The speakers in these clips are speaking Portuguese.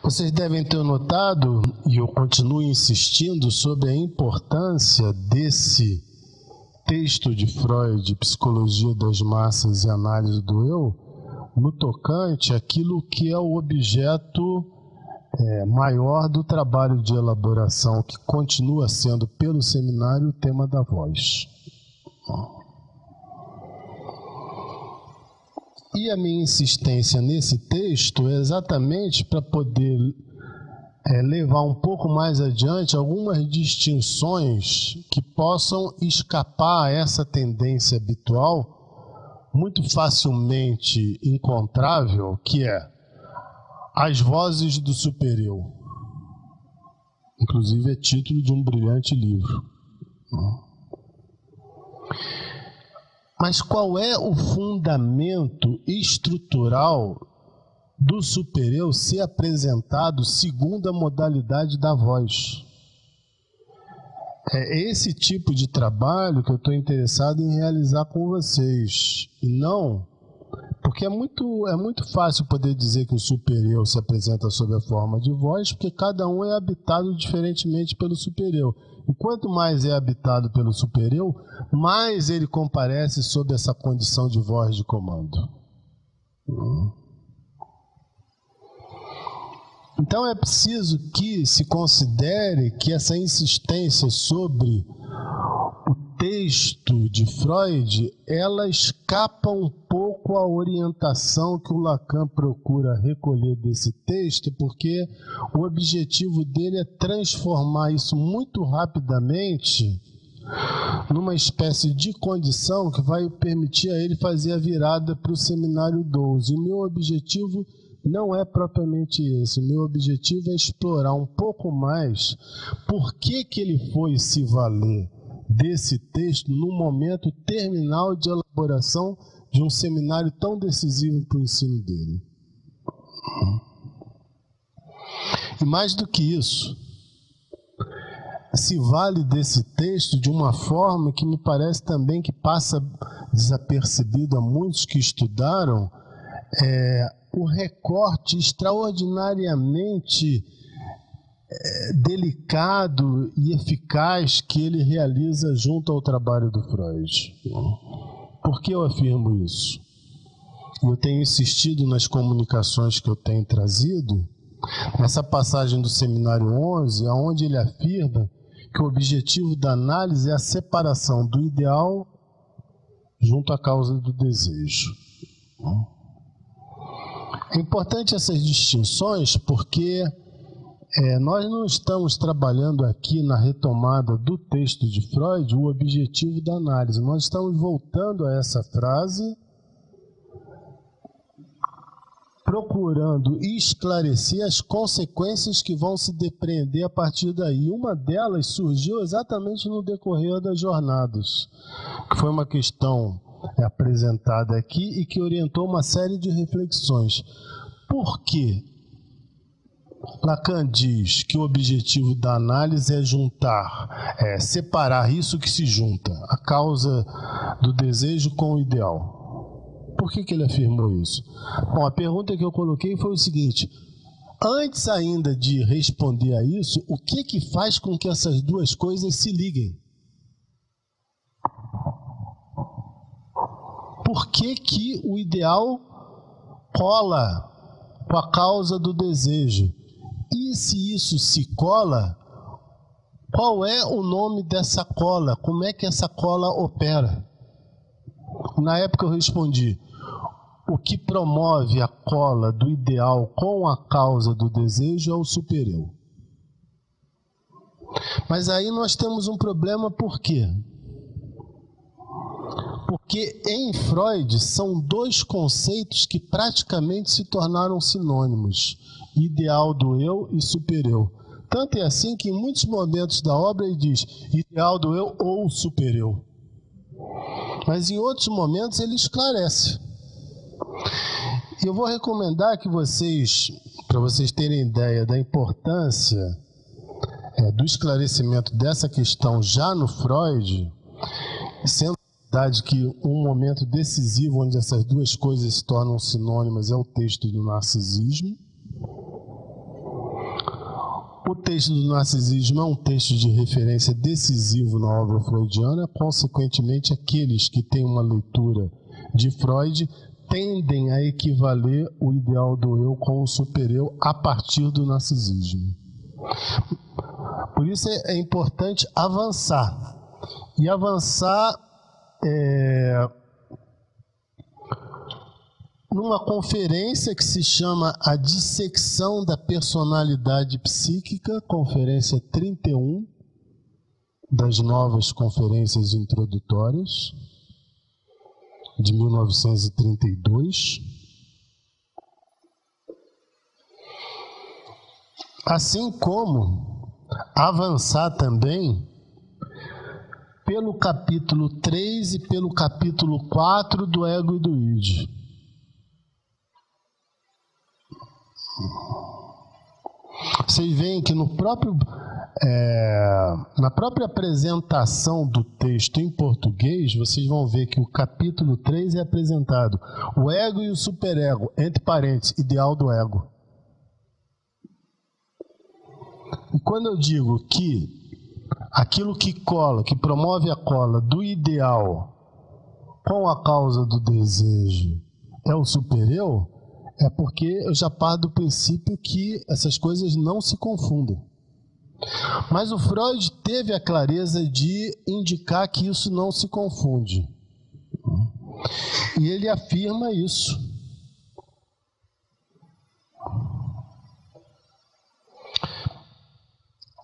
Vocês devem ter notado, e eu continuo insistindo, sobre a importância desse texto de Freud, Psicologia das Massas e Análise do Eu, no tocante àquilo que é o objeto maior do trabalho de elaboração, que continua sendo, pelo seminário, o tema da voz. E a minha insistência nesse texto é exatamente para poder levar um pouco mais adiante algumas distinções que possam escapar a essa tendência habitual, muito facilmente encontrável, que é as vozes do super-eu. Inclusive é título de um brilhante livro. Mas qual é o fundamento estrutural do super-eu ser apresentado segundo a modalidade da voz? É esse tipo de trabalho que eu estou interessado em realizar com vocês. E não, porque é muito fácil poder dizer que o super-eu se apresenta sob a forma de voz, porque cada um é habitado diferentemente pelo super-eu. E quanto mais é habitado pelo super-eu, mais ele comparece sob essa condição de voz de comando. Então é preciso que se considere que essa insistência sobre o texto de Freud, ela escapa um pouco à orientação que o Lacan procura recolher desse texto, porque o objetivo dele é transformar isso muito rapidamente numa espécie de condição que vai permitir a ele fazer a virada para o seminário 12. O meu objetivo não é propriamente esse. O meu objetivo é explorar um pouco mais por que ele foi se valer desse texto no momento terminal de elaboração de um seminário tão decisivo para o ensino dele. E mais do que isso, se vale desse texto de uma forma que me parece também que passa desapercebido a muitos que estudaram, o recorte extraordinariamente delicado e eficaz que ele realiza junto ao trabalho do Freud. Por que eu afirmo isso? Eu tenho insistido nas comunicações que eu tenho trazido, nessa passagem do Seminário 11, onde ele afirma que o objetivo da análise é a separação do ideal junto à causa do desejo. É importante essas distinções porque nós não estamos trabalhando aqui na retomada do texto de Freud o objetivo da análise. Nós estamos voltando a essa frase, procurando esclarecer as consequências que vão se depreender a partir daí. Uma delas surgiu exatamente no decorrer das jornadas, que foi uma questão apresentada aqui e que orientou uma série de reflexões. Por quê? Lacan diz que o objetivo da análise é juntar, separar isso que se junta, a causa do desejo com o ideal. Por que ele afirmou isso? Bom, a pergunta que eu coloquei foi o seguinte: antes ainda de responder a isso, o que faz com que essas duas coisas se liguem? Por que o ideal cola com a causa do desejo? E se isso se cola, qual é o nome dessa cola? Como é que essa cola opera? Na época eu respondi: o que promove a cola do ideal com a causa do desejo é o super-eu. Mas aí nós temos um problema, por quê? Porque em Freud são dois conceitos que praticamente se tornaram sinônimos: ideal do eu e super-eu. Tanto é assim que em muitos momentos da obra ele diz ideal do eu ou super-eu. Mas em outros momentos ele esclarece. Eu vou recomendar que vocês, para vocês terem ideia da importância do esclarecimento dessa questão já no Freud, sendo verdade que um momento decisivo onde essas duas coisas se tornam sinônimas é o texto do Narcisismo. O texto do narcisismo é um texto de referência decisivo na obra freudiana, consequentemente, aqueles que têm uma leitura de Freud tendem a equivaler o ideal do eu com o supereu a partir do narcisismo. Por isso é importante avançar. E avançar numa conferência que se chama A Dissecção da Personalidade Psíquica, conferência 31 das novas conferências introdutórias, de 1932. Assim como avançar também pelo capítulo 3 e pelo capítulo 4 do Ego e do Id. Vocês veem que na própria apresentação do texto em português, vocês vão ver que o capítulo 3 é apresentado o ego e o superego, entre parênteses, ideal do ego. E quando eu digo que aquilo que cola, que promove a cola do ideal com a causa do desejo é o supereu, é porque eu já parto do princípio que essas coisas não se confundem. Mas o Freud teve a clareza de indicar que isso não se confunde. E ele afirma isso.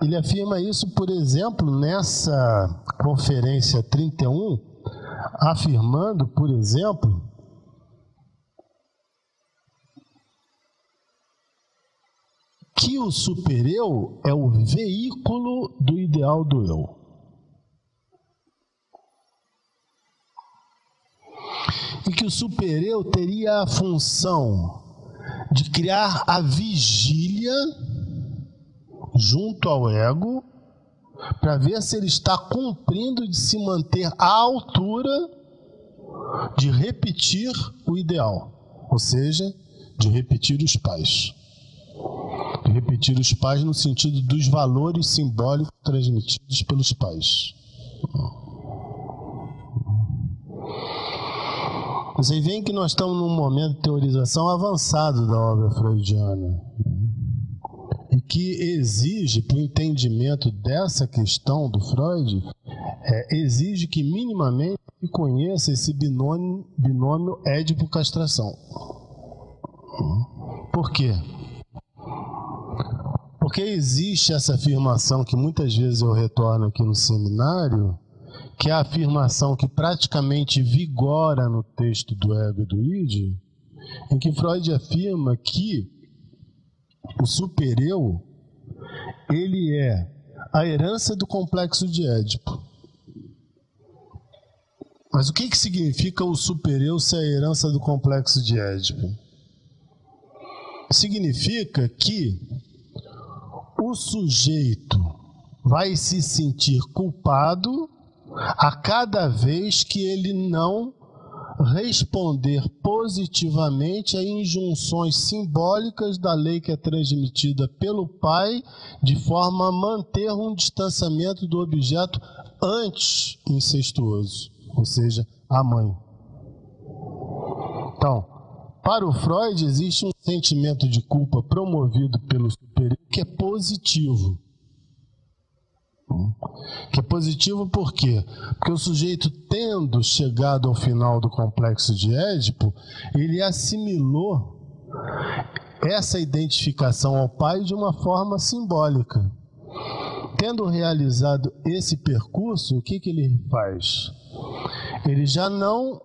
Ele afirma isso, por exemplo, nessa conferência 31, afirmando, por exemplo, que o supereu é o veículo do ideal do eu. E que o supereu teria a função de criar a vigília junto ao ego, para ver se ele está cumprindo de se manter à altura de repetir o ideal, ou seja, de repetir os pais. De repetir os pais no sentido dos valores simbólicos transmitidos pelos pais. Vocês veem que nós estamos num momento de teorização avançado da obra freudiana, e que exige, para o entendimento dessa questão do Freud, exige que minimamente se conheça esse binômio Édipo-castração. Por quê? Porque existe essa afirmação que muitas vezes eu retorno aqui no seminário, que é a afirmação que praticamente vigora no texto do Ego e do Id, em que Freud afirma que o supereu, ele é a herança do complexo de Édipo. Mas o que significa o supereu ser a herança do complexo de Édipo? Significa que o sujeito vai se sentir culpado a cada vez que ele não responder positivamente a injunções simbólicas da lei que é transmitida pelo pai, de forma a manter um distanciamento do objeto antes incestuoso, ou seja, a mãe. Então, para o Freud existe um sentimento de culpa promovido pelo superior que é positivo. Que é positivo por quê? Porque o sujeito, tendo chegado ao final do complexo de Édipo, ele assimilou essa identificação ao pai de uma forma simbólica. Tendo realizado esse percurso, o que ele faz? Ele já não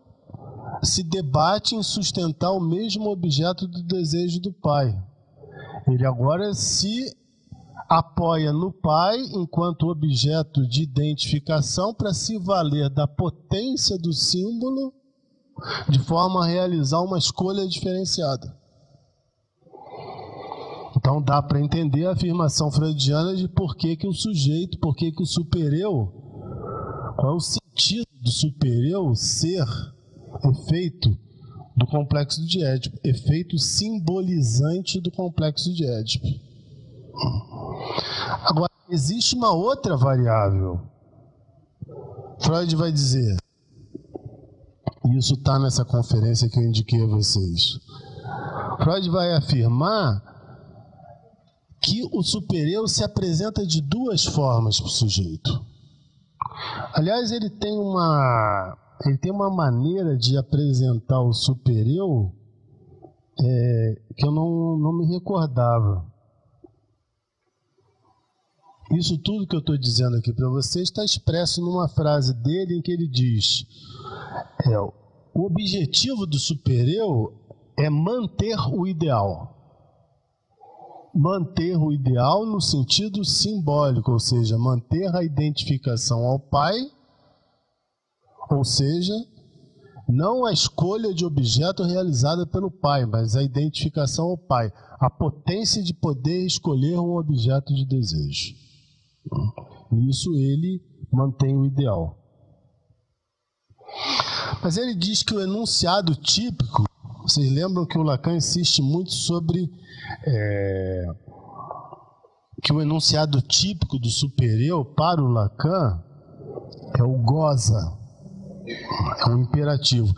se debate em sustentar o mesmo objeto do desejo do pai. Ele agora se apoia no pai enquanto objeto de identificação para se valer da potência do símbolo de forma a realizar uma escolha diferenciada. Então dá para entender a afirmação freudiana de por que o sujeito, por que o supereu, qual é o sentido do supereu ser efeito do complexo de Édipo, efeito simbolizante do complexo de Édipo. Agora, existe uma outra variável. Freud vai dizer, e isso está nessa conferência que eu indiquei a vocês. Freud vai afirmar que o supereu se apresenta de duas formas para o sujeito. Aliás, ele tem uma maneira de apresentar o supereu que eu não me recordava. Isso tudo que eu estou dizendo aqui para vocês está expresso numa frase dele em que ele diz: o objetivo do supereu é manter o ideal. Manter o ideal no sentido simbólico, ou seja, manter a identificação ao pai, ou seja, não a escolha de objeto realizada pelo pai, mas a identificação ao pai, a potência de poder escolher um objeto de desejo. Nisso ele mantém o ideal. Mas ele diz que o enunciado típico, vocês lembram que o Lacan insiste muito sobre que o enunciado típico do supereu para o Lacan é o goza, é um imperativo.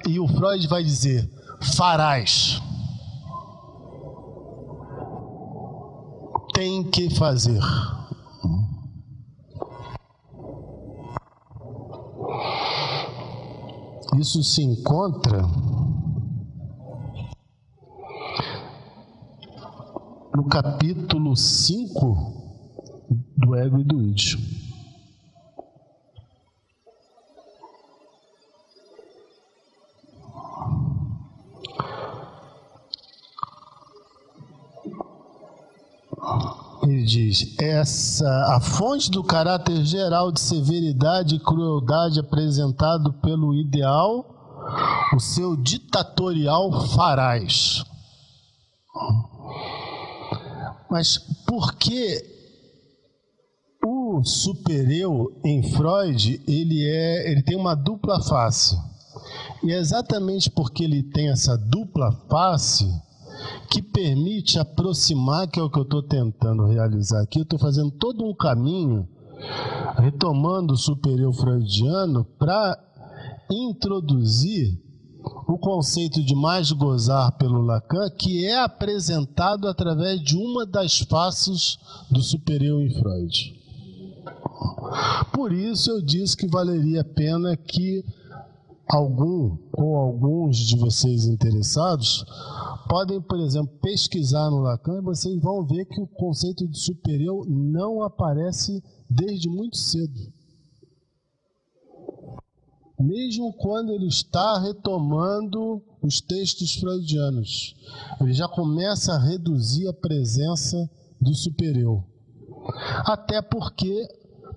E o Freud vai dizer, farás, tem que fazer. Isso se encontra no capítulo 5 do Ego e do Id. Ele diz, a fonte do caráter geral de severidade e crueldade apresentado pelo ideal, o seu ditatorial farás. Mas por que o supereu em Freud, ele tem uma dupla face? E é exatamente porque ele tem essa dupla face que permite aproximar, que é o que eu estou tentando realizar aqui. Eu estou fazendo todo um caminho, retomando o supereu freudiano, para introduzir o conceito de mais gozar pelo Lacan, que é apresentado através de uma das faces do supereu em Freud. Por isso eu disse que valeria a pena que alguns de vocês interessados podem, por exemplo, pesquisar no Lacan e vocês vão ver que o conceito de supereu não aparece desde muito cedo. Mesmo quando ele está retomando os textos freudianos, ele já começa a reduzir a presença do supereu. Até porque,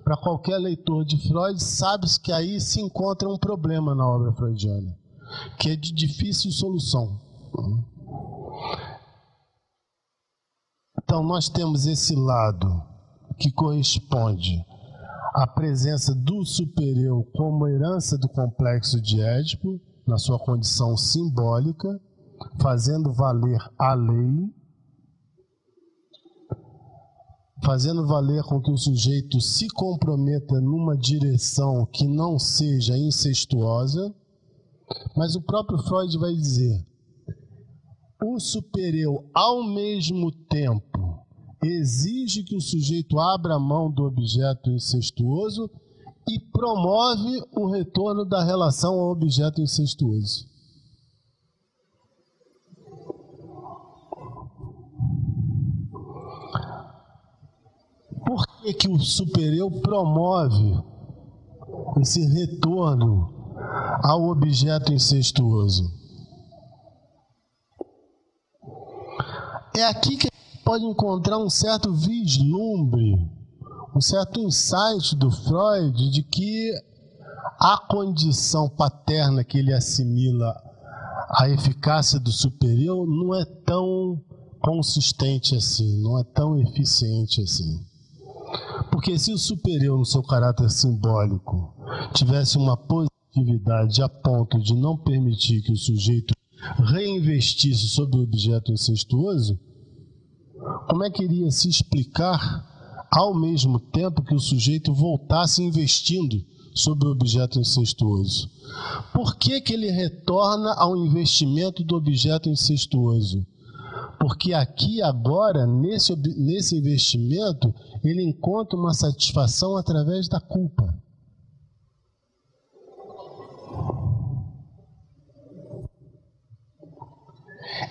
para qualquer leitor de Freud, sabe-se que aí se encontra um problema na obra freudiana, que é de difícil solução. Então, nós temos esse lado que corresponde à presença do supereu como herança do complexo de Édipo, na sua condição simbólica, fazendo valer a lei, fazendo valer com que o sujeito se comprometa numa direção que não seja incestuosa. Mas o próprio Freud vai dizer, o supereu, ao mesmo tempo, exige que o sujeito abra mão do objeto incestuoso e promove o retorno da relação ao objeto incestuoso. Por que o supereu promove esse retorno ao objeto incestuoso? É aqui que a gente pode encontrar um certo vislumbre, um certo insight do Freud de que a condição paterna que ele assimila à eficácia do supereu não é tão consistente assim, não é tão eficiente assim. Porque se o supereu, no seu caráter simbólico, tivesse uma positividade a ponto de não permitir que o sujeito reinvestisse sobre o objeto incestuoso, como é que iria se explicar ao mesmo tempo que o sujeito voltasse investindo sobre o objeto incestuoso? Por que ele retorna ao investimento do objeto incestuoso? Porque aqui, agora, nesse investimento, ele encontra uma satisfação através da culpa.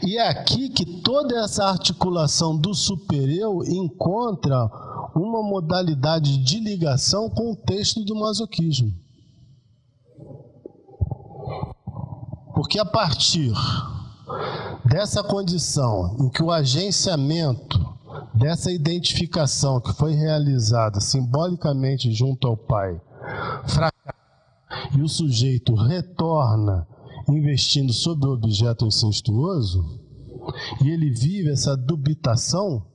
E é aqui que toda essa articulação do supereu encontra uma modalidade de ligação com o texto do masoquismo. Porque a partir dessa condição em que o agenciamento dessa identificação que foi realizada simbolicamente junto ao pai fracassa e o sujeito retorna investindo sobre o objeto incestuoso, e ele vive essa dubitação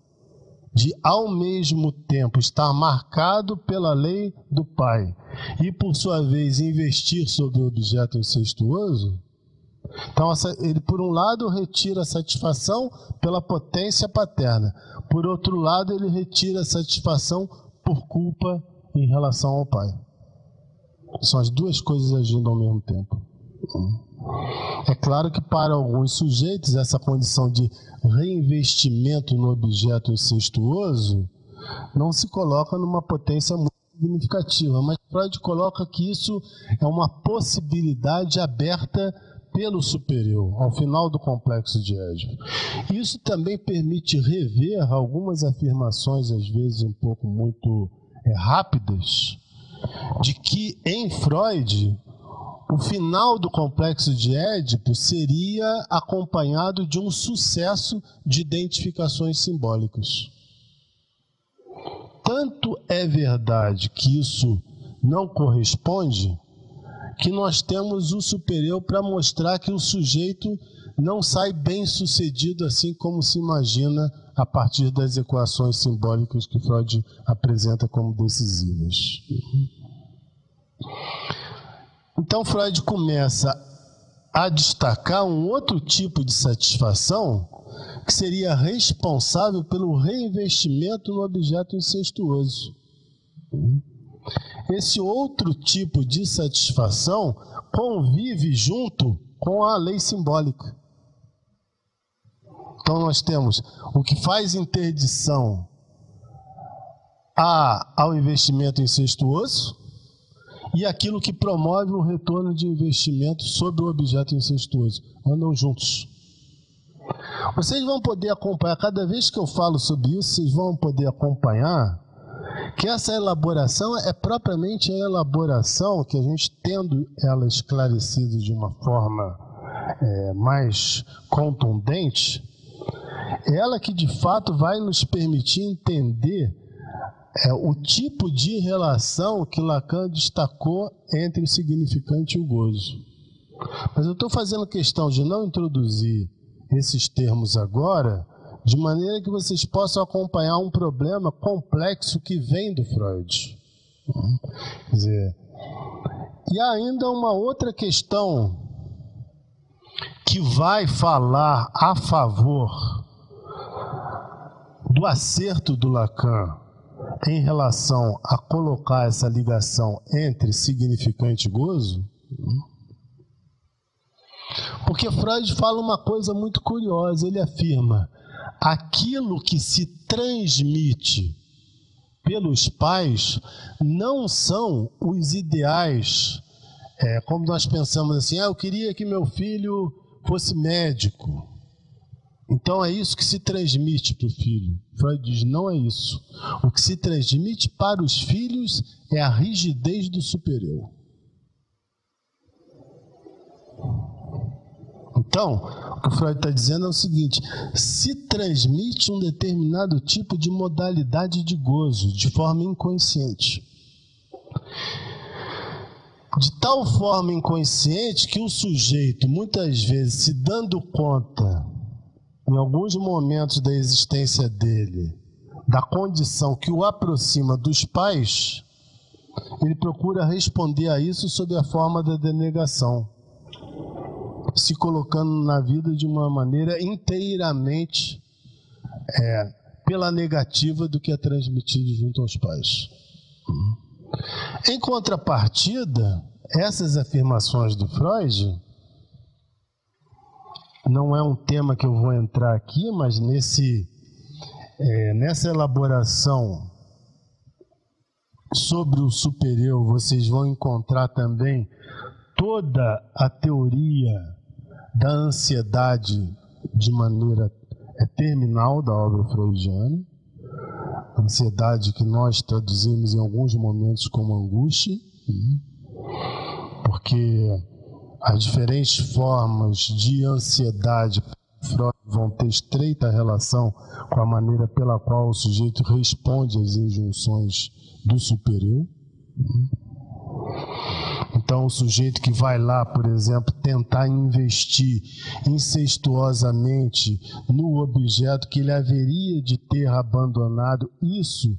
de, ao mesmo tempo, estar marcado pela lei do pai e, por sua vez, investir sobre o objeto incestuoso. Então, ele, por um lado, retira a satisfação pela potência paterna. Por outro lado, ele retira a satisfação por culpa em relação ao pai. São as duas coisas agindo ao mesmo tempo. É claro que para alguns sujeitos essa condição de reinvestimento no objeto incestuoso não se coloca numa potência muito significativa, mas Freud coloca que isso é uma possibilidade aberta pelo superior, ao final do complexo de Édipo. Isso também permite rever algumas afirmações, às vezes um pouco muito rápidas, de que em Freud o final do complexo de Édipo seria acompanhado de um sucesso de identificações simbólicas. Tanto é verdade que isso não corresponde, que nós temos o superior para mostrar que o sujeito não sai bem sucedido assim como se imagina a partir das equações simbólicas que Freud apresenta como decisivas. Então Freud começa a destacar um outro tipo de satisfação que seria responsável pelo reinvestimento no objeto incestuoso. Esse outro tipo de satisfação convive junto com a lei simbólica. Então nós temos o que faz interdição ao investimento incestuoso e aquilo que promove o retorno de investimento sobre o objeto incestuoso. Andam juntos. Vocês vão poder acompanhar, cada vez que eu falo sobre isso, vocês vão poder acompanhar que essa elaboração é propriamente a elaboração que a gente, tendo ela esclarecida de uma forma mais contundente, ela que de fato vai nos permitir entender o tipo de relação que Lacan destacou entre o significante e o gozo. Mas eu estou fazendo questão de não introduzir esses termos agora, de maneira que vocês possam acompanhar um problema complexo que vem do Freud. Quer dizer, e há ainda uma outra questão que vai falar a favor do acerto do Lacan em relação a colocar essa ligação entre significante e gozo, porque Freud fala uma coisa muito curiosa. Ele afirma: aquilo que se transmite pelos pais não são os ideais, como nós pensamos assim, eu queria que meu filho fosse médico, então é isso que se transmite para o filho. Freud diz, não é isso. O que se transmite para os filhos é a rigidez do superior. Então, o que o Freud está dizendo é o seguinte: se transmite um determinado tipo de modalidade de gozo, de forma inconsciente. De tal forma inconsciente que o sujeito, muitas vezes, se dando conta, em alguns momentos da existência dele, da condição que o aproxima dos pais, ele procura responder a isso sob a forma da denegação, se colocando na vida de uma maneira inteiramente pela negativa do que é transmitido junto aos pais. Em contrapartida, essas afirmações do Freud, não é um tema que eu vou entrar aqui, mas nessa elaboração sobre o supereu, vocês vão encontrar também toda a teoria da ansiedade de maneira terminal da obra freudiana, ansiedade que nós traduzimos em alguns momentos como angústia, porque as diferentes formas de ansiedade Freud vão ter estreita relação com a maneira pela qual o sujeito responde às injunções do supereu. Então, o sujeito que vai lá, por exemplo, tentar investir incestuosamente no objeto que ele haveria de ter abandonado, isso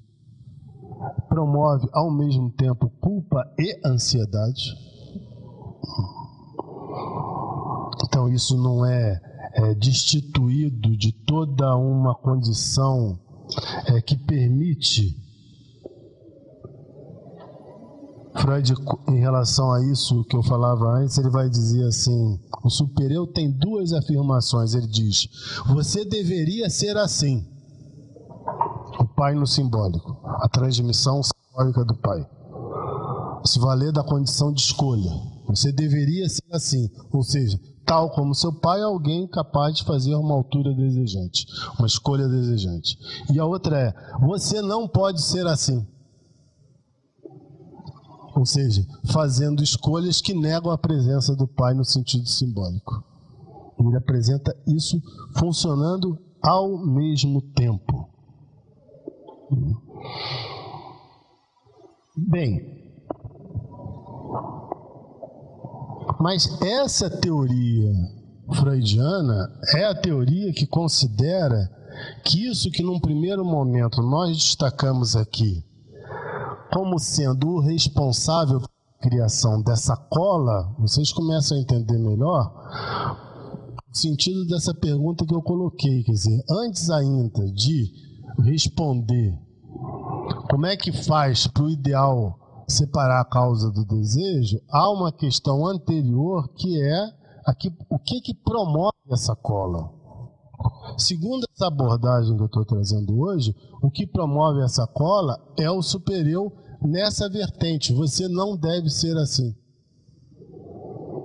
promove ao mesmo tempo culpa e ansiedade. Então, isso não é destituído de toda uma condição que permite. Freud, em relação a isso que eu falava antes, ele vai dizer assim: o supereu tem duas afirmações. Ele diz: você deveria ser assim. O pai no simbólico, a transmissão simbólica do pai. Se valer da condição de escolha. Você deveria ser assim, ou seja, tal como seu pai, alguém capaz de fazer uma altura desejante, uma escolha desejante. E a outra é: você não pode ser assim. Ou seja, fazendo escolhas que negam a presença do pai no sentido simbólico. Ele apresenta isso funcionando ao mesmo tempo. Bem, mas essa teoria freudiana é a teoria que considera que isso que num primeiro momento nós destacamos aqui como sendo o responsável pela criação dessa cola, vocês começam a entender melhor o sentido dessa pergunta que eu coloquei. Quer dizer, antes ainda de responder como é que faz para o ideal separar a causa do desejo, há uma questão anterior que é o que promove essa cola. Segundo essa abordagem que eu estou trazendo hoje, o que promove essa cola é o supereu nessa vertente. Você não deve ser assim.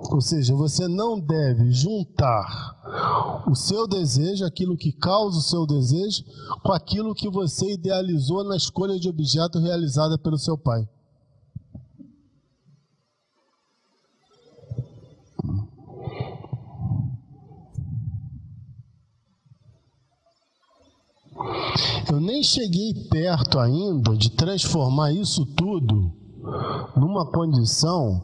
Ou seja, você não deve juntar o seu desejo, aquilo que causa o seu desejo, com aquilo que você idealizou na escolha de objeto realizada pelo seu pai. Eu nem cheguei perto ainda de transformar isso tudo numa condição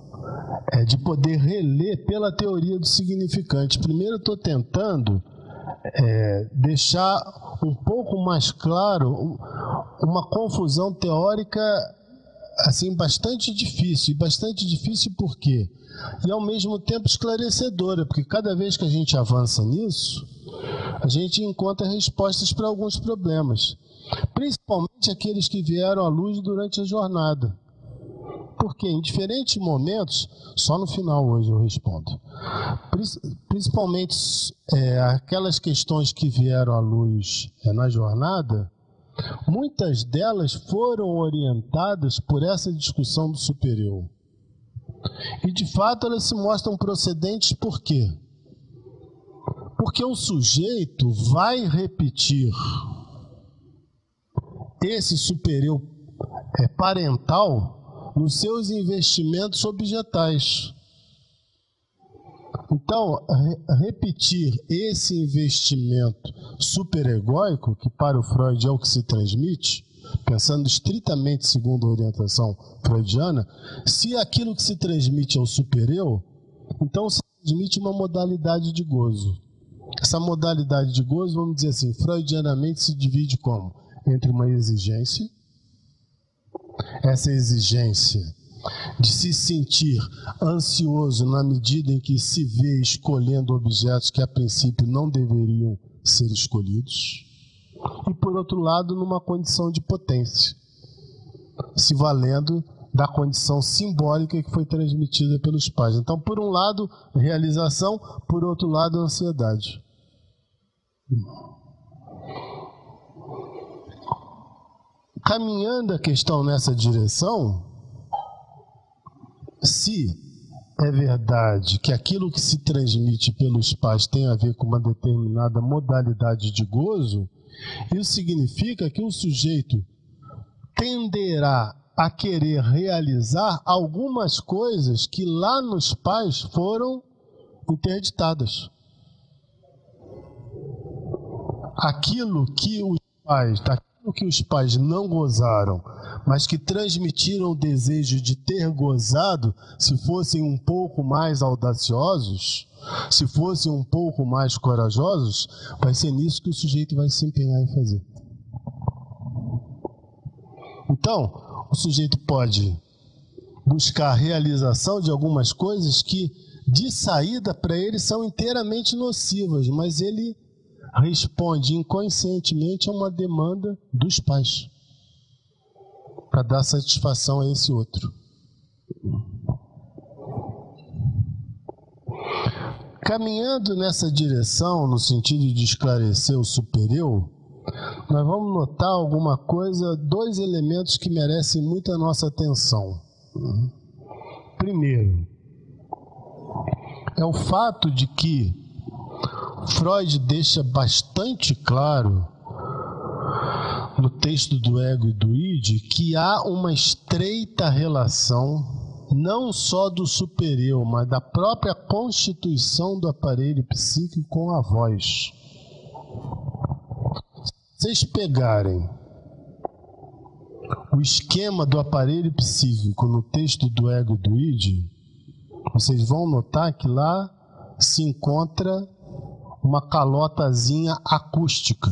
de poder reler pela teoria do significante. Primeiro eu estou tentando deixar um pouco mais claro uma confusão teórica assim, bastante difícil. E bastante difícil por quê? E ao mesmo tempo esclarecedora, porque cada vez que a gente avança nisso, a gente encontra respostas para alguns problemas, principalmente aqueles que vieram à luz durante a jornada. Porque em diferentes momentos, só no final hoje eu respondo, principalmente aquelas questões que vieram à luz na jornada, muitas delas foram orientadas por essa discussão do supereu. E de fato elas se mostram procedentes por quê? Porque o sujeito vai repetir esse supereu parental nos seus investimentos objetais. Então, repetir esse investimento superegóico, que para o Freud é o que se transmite, pensando estritamente segundo a orientação freudiana, se aquilo que se transmite é o supereu, então se transmite uma modalidade de gozo. Essa modalidade de gozo, vamos dizer assim, freudianamente se divide como? Entre uma exigência, essa exigência de se sentir ansioso na medida em que se vê escolhendo objetos que a princípio não deveriam ser escolhidos, e, por outro lado, numa condição de potência, se valendo da condição simbólica que foi transmitida pelos pais. Então, por um lado, realização, por outro lado, ansiedade. Caminhando a questão nessa direção, se é verdade que aquilo que se transmite pelos pais tem a ver com uma determinada modalidade de gozo, isso significa que o sujeito tenderá a querer realizar algumas coisas que lá nos pais foram interditadas. Aquilo que os pais não gozaram, mas que transmitiram o desejo de ter gozado, se fossem um pouco mais audaciosos, se fossem um pouco mais corajosos, vai ser nisso que o sujeito vai se empenhar em fazer. Então, o sujeito pode buscar a realização de algumas coisas que, de saída, para ele são inteiramente nocivas, mas ele responde inconscientemente a uma demanda dos pais para dar satisfação a esse outro. Caminhando nessa direção, no sentido de esclarecer o superior, nós vamos notar alguma coisa, dois elementos que merecem muita nossa atenção. Primeiro, é o fato de que Freud deixa bastante claro no texto do ego e do id que há uma estreita relação não só do superior, mas da própria constituição do aparelho psíquico com a voz. Se vocês pegarem o esquema do aparelho psíquico no texto do ego e do id, vocês vão notar que lá se encontra uma calotazinha acústica.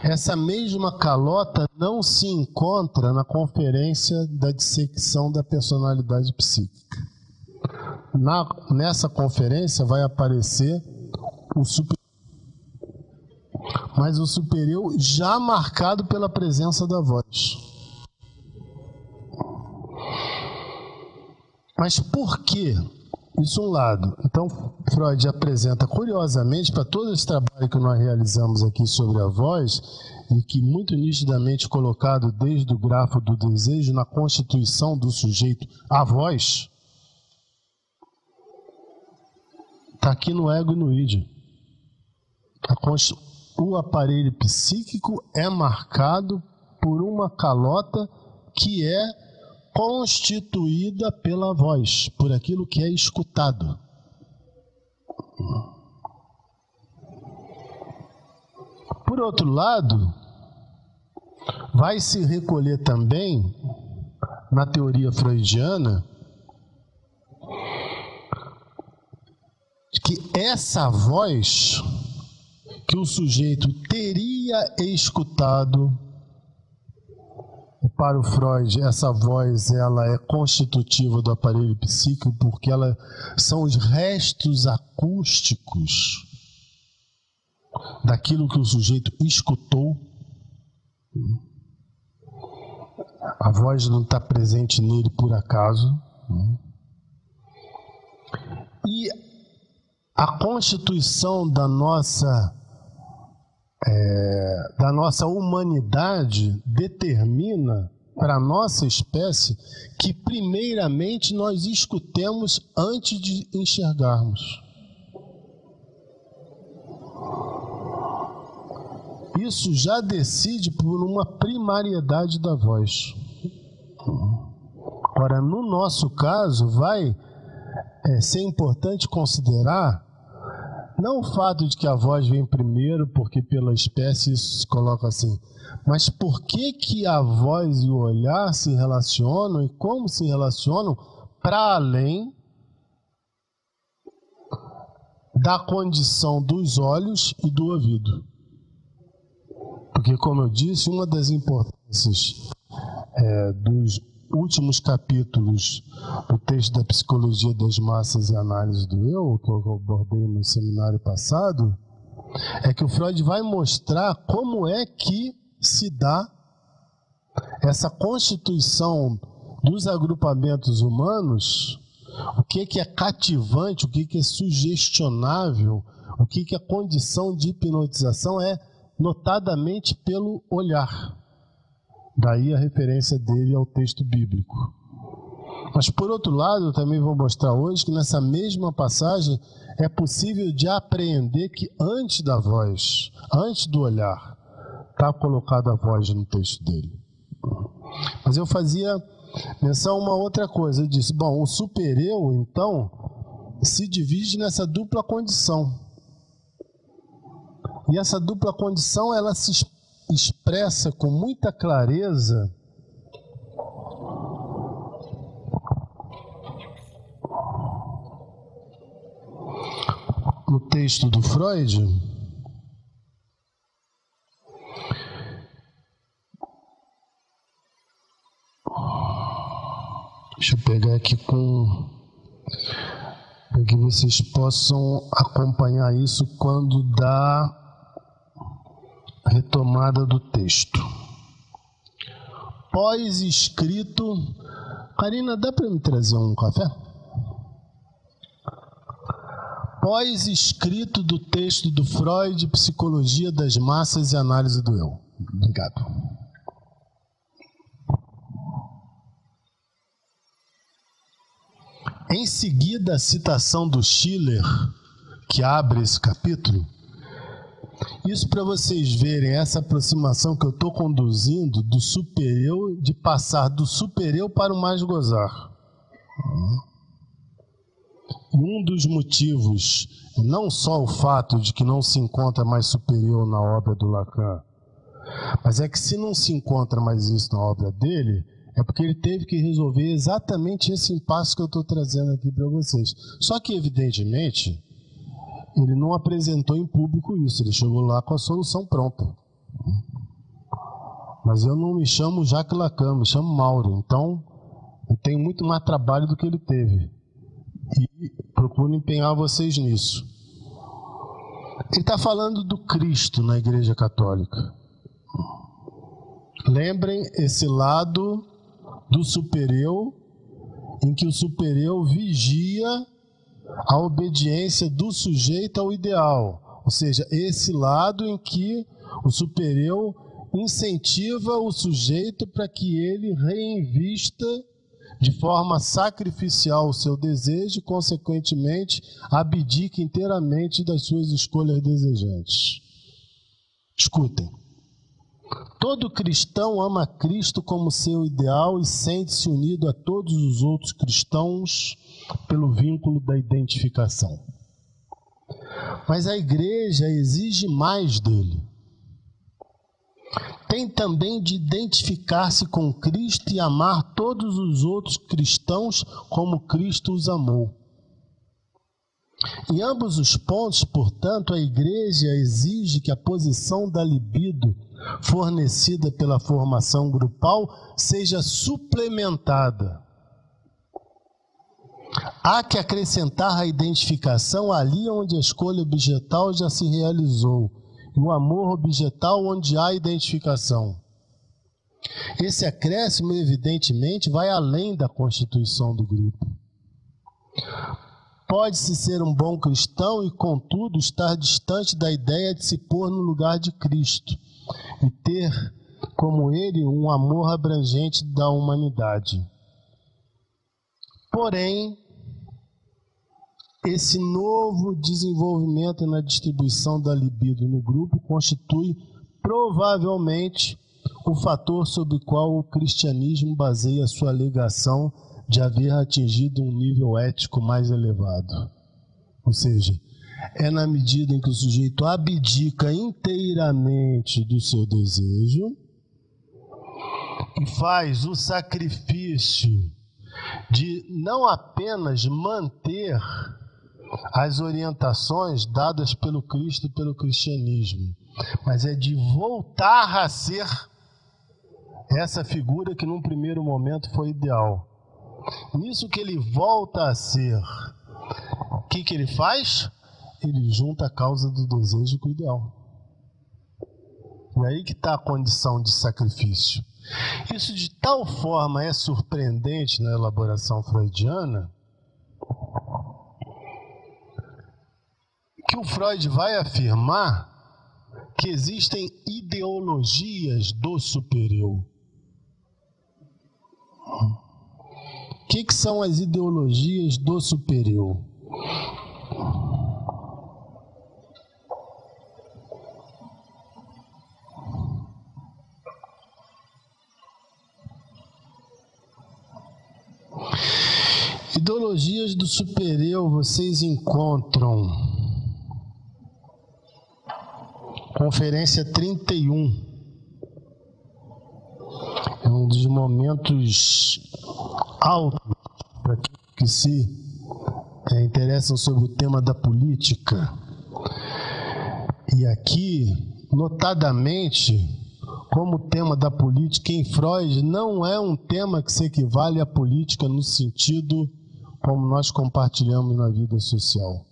Essa mesma calota não se encontra na conferência da dissecção da personalidade psíquica. Nessa conferência vai aparecer o superior, mas o superior já marcado pela presença da voz. Mas por quê? Isso um lado. Então, Freud apresenta, curiosamente, para todo esse trabalho que nós realizamos aqui sobre a voz, e que muito nitidamente colocado desde o grafo do desejo na constituição do sujeito, a voz, está aqui no ego e no id. O aparelho psíquico é marcado por uma calota que é constituída pela voz, por aquilo que é escutado. Por outro lado, vai se recolher também, na teoria freudiana, que essa voz que o sujeito teria escutado, para o Freud, essa voz ela é constitutiva do aparelho psíquico porque ela são os restos acústicos daquilo que o sujeito escutou. A voz não está presente nele por acaso. E a constituição da nossa humanidade determina para a nossa espécie que primeiramente nós escutemos antes de enxergarmos. Isso já decide por uma primariedade da voz. Ora, no nosso caso, vai ser importante considerar não o fato de que a voz vem primeiro, porque pela espécie isso se coloca assim, mas por que a voz e o olhar se relacionam e como se relacionam para além da condição dos olhos e do ouvido. Porque, como eu disse, uma das importâncias dos últimos capítulos do texto da Psicologia das Massas e Análise do Eu, que eu abordei no seminário passado, é que o Freud vai mostrar como é que se dá essa constituição dos agrupamentos humanos, o que é cativante, o que é sugestionável, o que a condição de hipnotização é, notadamente pelo olhar. Daí a referência dele ao texto bíblico. Mas, por outro lado, eu também vou mostrar hoje que nessa mesma passagem é possível de apreender que antes da voz, antes do olhar, está colocada a voz no texto dele. Mas eu fazia menção a uma outra coisa. Eu disse, bom, o super-eu, então, se divide nessa dupla condição. E essa dupla condição, ela se expressa com muita clareza no texto do Freud. Deixa eu pegar aqui para que vocês possam acompanhar isso quando dá retomada do texto. Pós-escrito. Karina, dá para me trazer um café? Pós-escrito do texto do Freud, Psicologia das Massas e Análise do Eu. Obrigado. Em seguida, a citação do Schiller, que abre esse capítulo. Isso para vocês verem essa aproximação que eu estou conduzindo do super-eu, de passar do super-eu para o mais gozar. E um dos motivos, não só o fato de que não se encontra mais super-eu na obra do Lacan, mas é que se não se encontra mais isso na obra dele, é porque ele teve que resolver exatamente esse impasse que eu estou trazendo aqui para vocês. Só que, evidentemente, ele não apresentou em público isso, ele chegou lá com a solução pronta. Mas eu não me chamo Jacques Lacan, me chamo Mauro, então eu tenho muito mais trabalho do que ele teve. E procuro empenhar vocês nisso. Ele está falando do Cristo na Igreja Católica. Lembrem esse lado do super-eu, em que o super-eu vigia a obediência do sujeito ao ideal. Ou seja, esse lado em que o super-eu incentiva o sujeito para que ele reinvista de forma sacrificial o seu desejo e, consequentemente, abdique inteiramente das suas escolhas desejantes. Escutem. Todo cristão ama Cristo como seu ideal e sente-se unido a todos os outros cristãos pelo vínculo da identificação. Mas a igreja exige mais dele. Tem também de identificar-se com Cristo e amar todos os outros cristãos como Cristo os amou. Em ambos os pontos, portanto, a igreja exige que a posição da libido fornecida pela formação grupal seja suplementada. Há que acrescentar a identificação ali onde a escolha objetal já se realizou, e o amor objetal onde há identificação. Esse acréscimo, evidentemente, vai além da constituição do grupo. Pode-se ser um bom cristão e, contudo, estar distante da ideia de se pôr no lugar de Cristo e ter, como ele, um amor abrangente da humanidade. Porém, esse novo desenvolvimento na distribuição da libido no grupo constitui, provavelmente, o fator sobre o qual o cristianismo baseia sua alegação de haver atingido um nível ético mais elevado. Ou seja, é na medida em que o sujeito abdica inteiramente do seu desejo e faz o sacrifício de não apenas manter as orientações dadas pelo Cristo e pelo cristianismo, mas é de voltar a ser essa figura que num primeiro momento foi ideal. Nisso que ele volta a ser, o que ele faz? ele junta a causa do desejo com o ideal. E aí que está a condição de sacrifício. Isso de tal forma é surpreendente na elaboração freudiana que o Freud vai afirmar que existem ideologias do supereu. O que são as ideologias do supereu? Ideologias do supereu vocês encontram Conferência 31. É um dos momentos altos para aqueles que se interessam sobre o tema da política. E aqui, notadamente, como o tema da política em Freud não é um tema que se equivale à política no sentido como nós compartilhamos na vida social.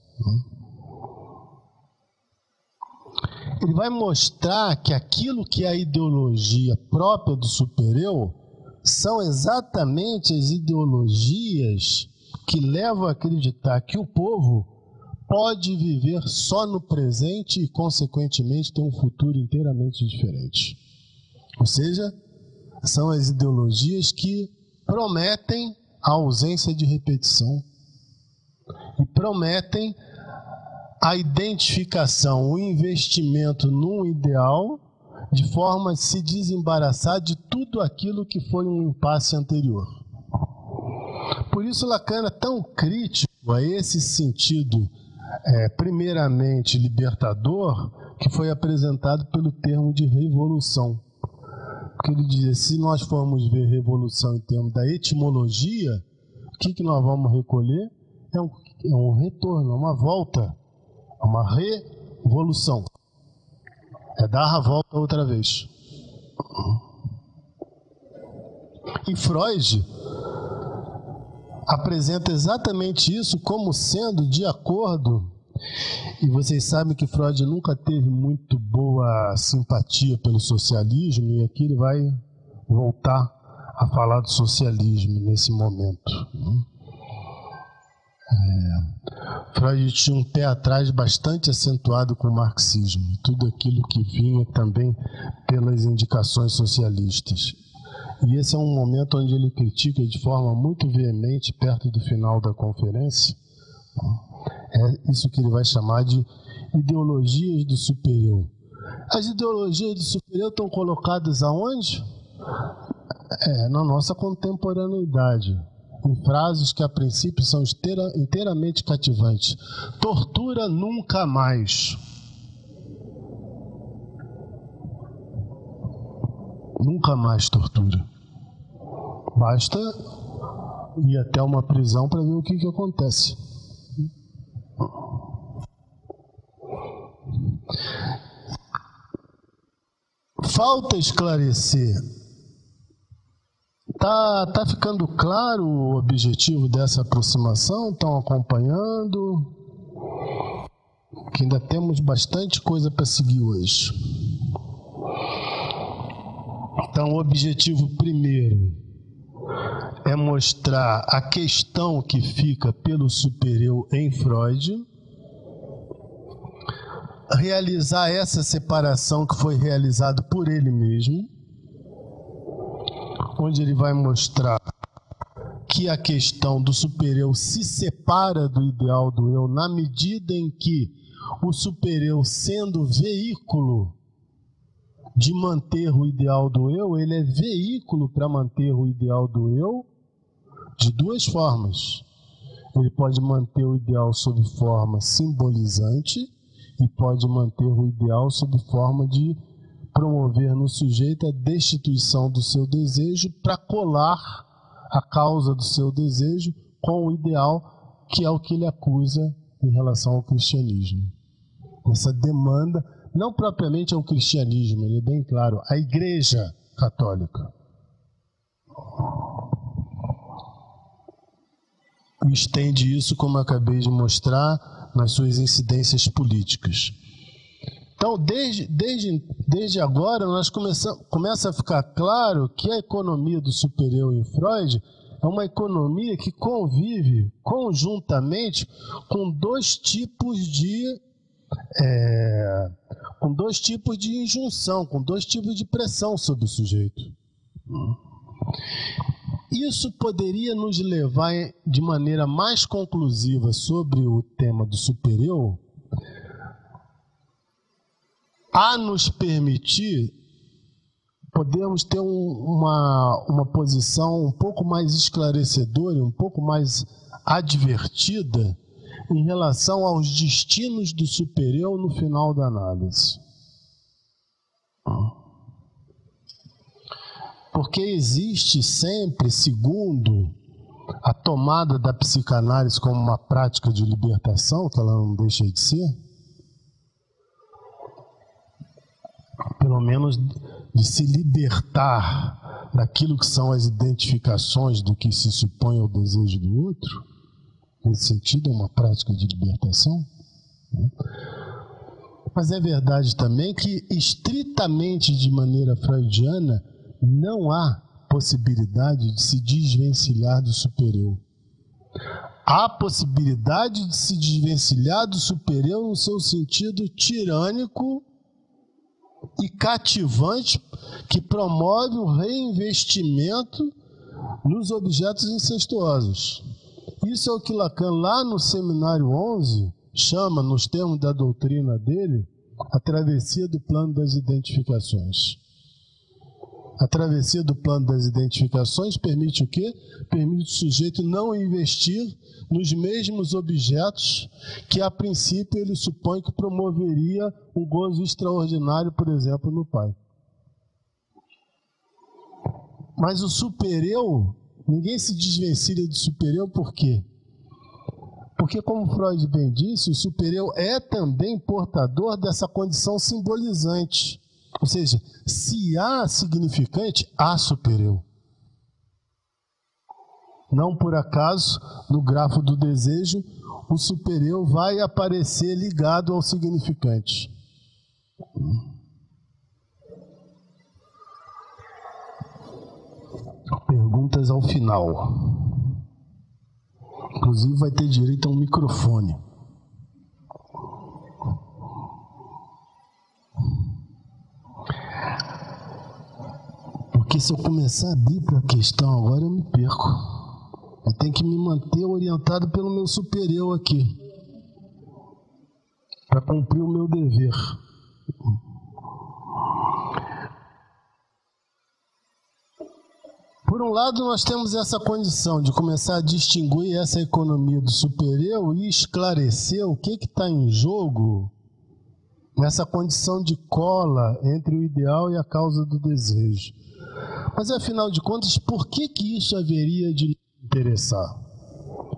Ele vai mostrar que aquilo que é a ideologia própria do supereu são exatamente as ideologias que levam a acreditar que o povo pode viver só no presente e, consequentemente, ter um futuro inteiramente diferente. Ou seja, são as ideologias que prometem a ausência de repetição e prometem a identificação, o investimento num ideal de forma a se desembaraçar de tudo aquilo que foi um impasse anterior. Por isso Lacan é tão crítico a esse sentido, primeiramente libertador, que foi apresentado pelo termo de revolução. Porque ele dizia, se nós formos ver revolução em termos da etimologia, o que nós vamos recolher? É um retorno, uma volta, uma revolução. É dar a volta outra vez. E Freud apresenta exatamente isso como sendo de acordo. E vocês sabem que Freud nunca teve muito boa simpatia pelo socialismo, e aqui ele vai voltar a falar do socialismo nesse momento. Freud tinha um pé atrás bastante acentuado com o marxismo, tudo aquilo que vinha também pelas indicações socialistas. E esse é um momento onde ele critica de forma muito veemente, perto do final da conferência, é isso que ele vai chamar de ideologias do supereu. As ideologias do supereu estão colocadas aonde? Na nossa contemporaneidade, em frases que a princípio são inteiramente cativantes. Tortura nunca mais. Nunca mais tortura. Basta ir até uma prisão para ver o que acontece. Falta esclarecer. Tá ficando claro o objetivo dessa aproximação? Estão acompanhando? Que ainda temos bastante coisa para seguir hoje. Então, o objetivo primeiro é mostrar a questão que fica pelo supereu em Freud, realizar essa separação que foi realizada por ele mesmo, onde ele vai mostrar que a questão do supereu se separa do ideal do eu na medida em que o supereu, sendo veículo de manter o ideal do eu, ele é veículo para manter o ideal do eu de duas formas. Ele pode manter o ideal sob forma simbolizante e pode manter o ideal sob forma de promover no sujeito a destituição do seu desejo para colar a causa do seu desejo com o ideal, que é o que ele acusa em relação ao cristianismo. Essa demanda não propriamente ao cristianismo, ele é bem claro, a Igreja Católica. E estende isso, como eu acabei de mostrar, nas suas incidências políticas. Então, desde agora, começa a ficar claro que a economia do superior em Freud é uma economia que convive conjuntamente com dois tipos de injunção, com dois tipos de pressão sobre o sujeito. Isso poderia nos levar de maneira mais conclusiva sobre o tema do superior a nos permitir podermos ter uma posição um pouco mais esclarecedora, um pouco mais advertida em relação aos destinos do superior no final da análise. Porque existe sempre, segundo a tomada da psicanálise como uma prática de libertação, que ela não deixa de ser, pelo menos de se libertar daquilo que são as identificações do que se supõe ao desejo do outro. Nesse sentido, é uma prática de libertação. Mas é verdade também que, estritamente de maneira freudiana, não há possibilidade de se desvencilhar do superior. Há possibilidade de se desvencilhar do superior no seu sentido tirânico e cativante, que promove o reinvestimento nos objetos incestuosos. Isso é o que Lacan, lá no Seminário 11, chama, nos termos da doutrina dele, a travessia do plano das identificações. A travessia do plano das identificações permite o quê? Permite o sujeito não investir nos mesmos objetos que, a princípio, ele supõe que promoveria um gozo extraordinário, por exemplo, no pai. Mas o superior, ninguém se desvencilha do superior, por quê? Porque, como Freud bem disse, o superior é também portador dessa condição simbolizante. Ou seja, se há significante, há superior. Não por acaso, no grafo do desejo, o superior vai aparecer ligado ao significante. Perguntas ao final. Inclusive vai ter direito a um microfone. Porque se eu começar a abrir para a questão agora, eu me perco. Eu tenho que me manter orientado pelo meu superior aqui, para cumprir o meu dever. Por um lado, nós temos essa condição de começar a distinguir essa economia do superior e esclarecer o que está em jogo nessa condição de cola entre o ideal e a causa do desejo. Mas, afinal de contas, por que isso haveria de nos interessar?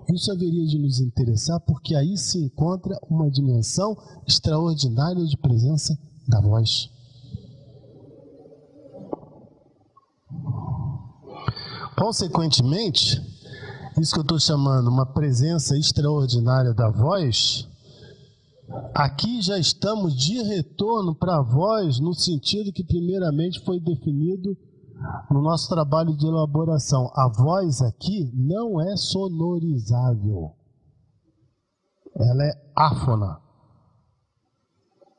Isso haveria de nos interessar porque aí se encontra uma dimensão extraordinária de presença da voz. Consequentemente, isso que eu estou chamando uma presença extraordinária da voz, aqui já estamos de retorno para a voz no sentido que primeiramente foi definido no nosso trabalho de elaboração. A voz aqui não é sonorizável. Ela é áfona.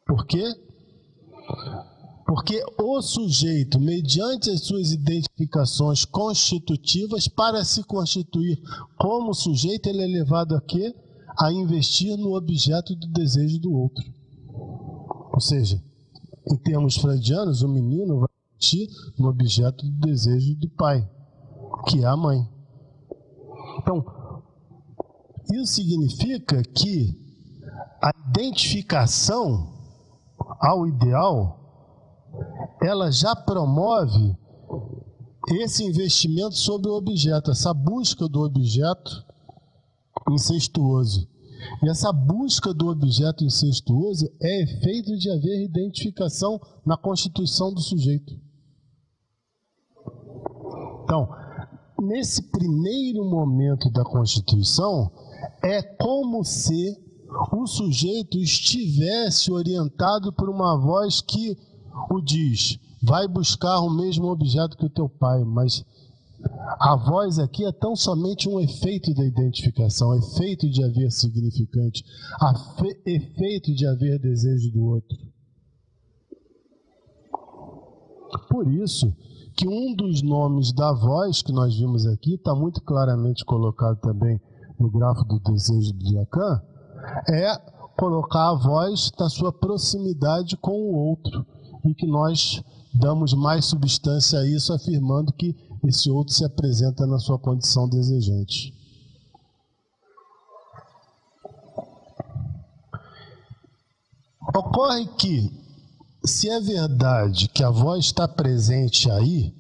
Por quê? Porque o sujeito, mediante as suas identificações constitutivas, para se constituir como sujeito, ele é levado a quê? A investir no objeto do desejo do outro. Ou seja, em termos freudianos, o menino vai investir no objeto do desejo do pai, que é a mãe. Então, isso significa que a identificação ao ideal, ela já promove esse investimento sobre o objeto, essa busca do objeto incestuoso. E essa busca do objeto incestuoso é efeito de haver identificação na constituição do sujeito. Então, nesse primeiro momento da constituição, é como se o sujeito estivesse orientado por uma voz que o diz: vai buscar o mesmo objeto que o teu pai, mas a voz aqui é tão somente um efeito da identificação, efeito de haver significante, efeito de haver desejo do outro. Por isso que um dos nomes da voz que nós vimos aqui, está muito claramente colocado também no grafo do desejo de Lacan, é colocar a voz na sua proximidade com o outro, e que nós damos mais substância a isso, afirmando que esse outro se apresenta na sua condição desejante. Ocorre que, se é verdade que a voz está presente aí,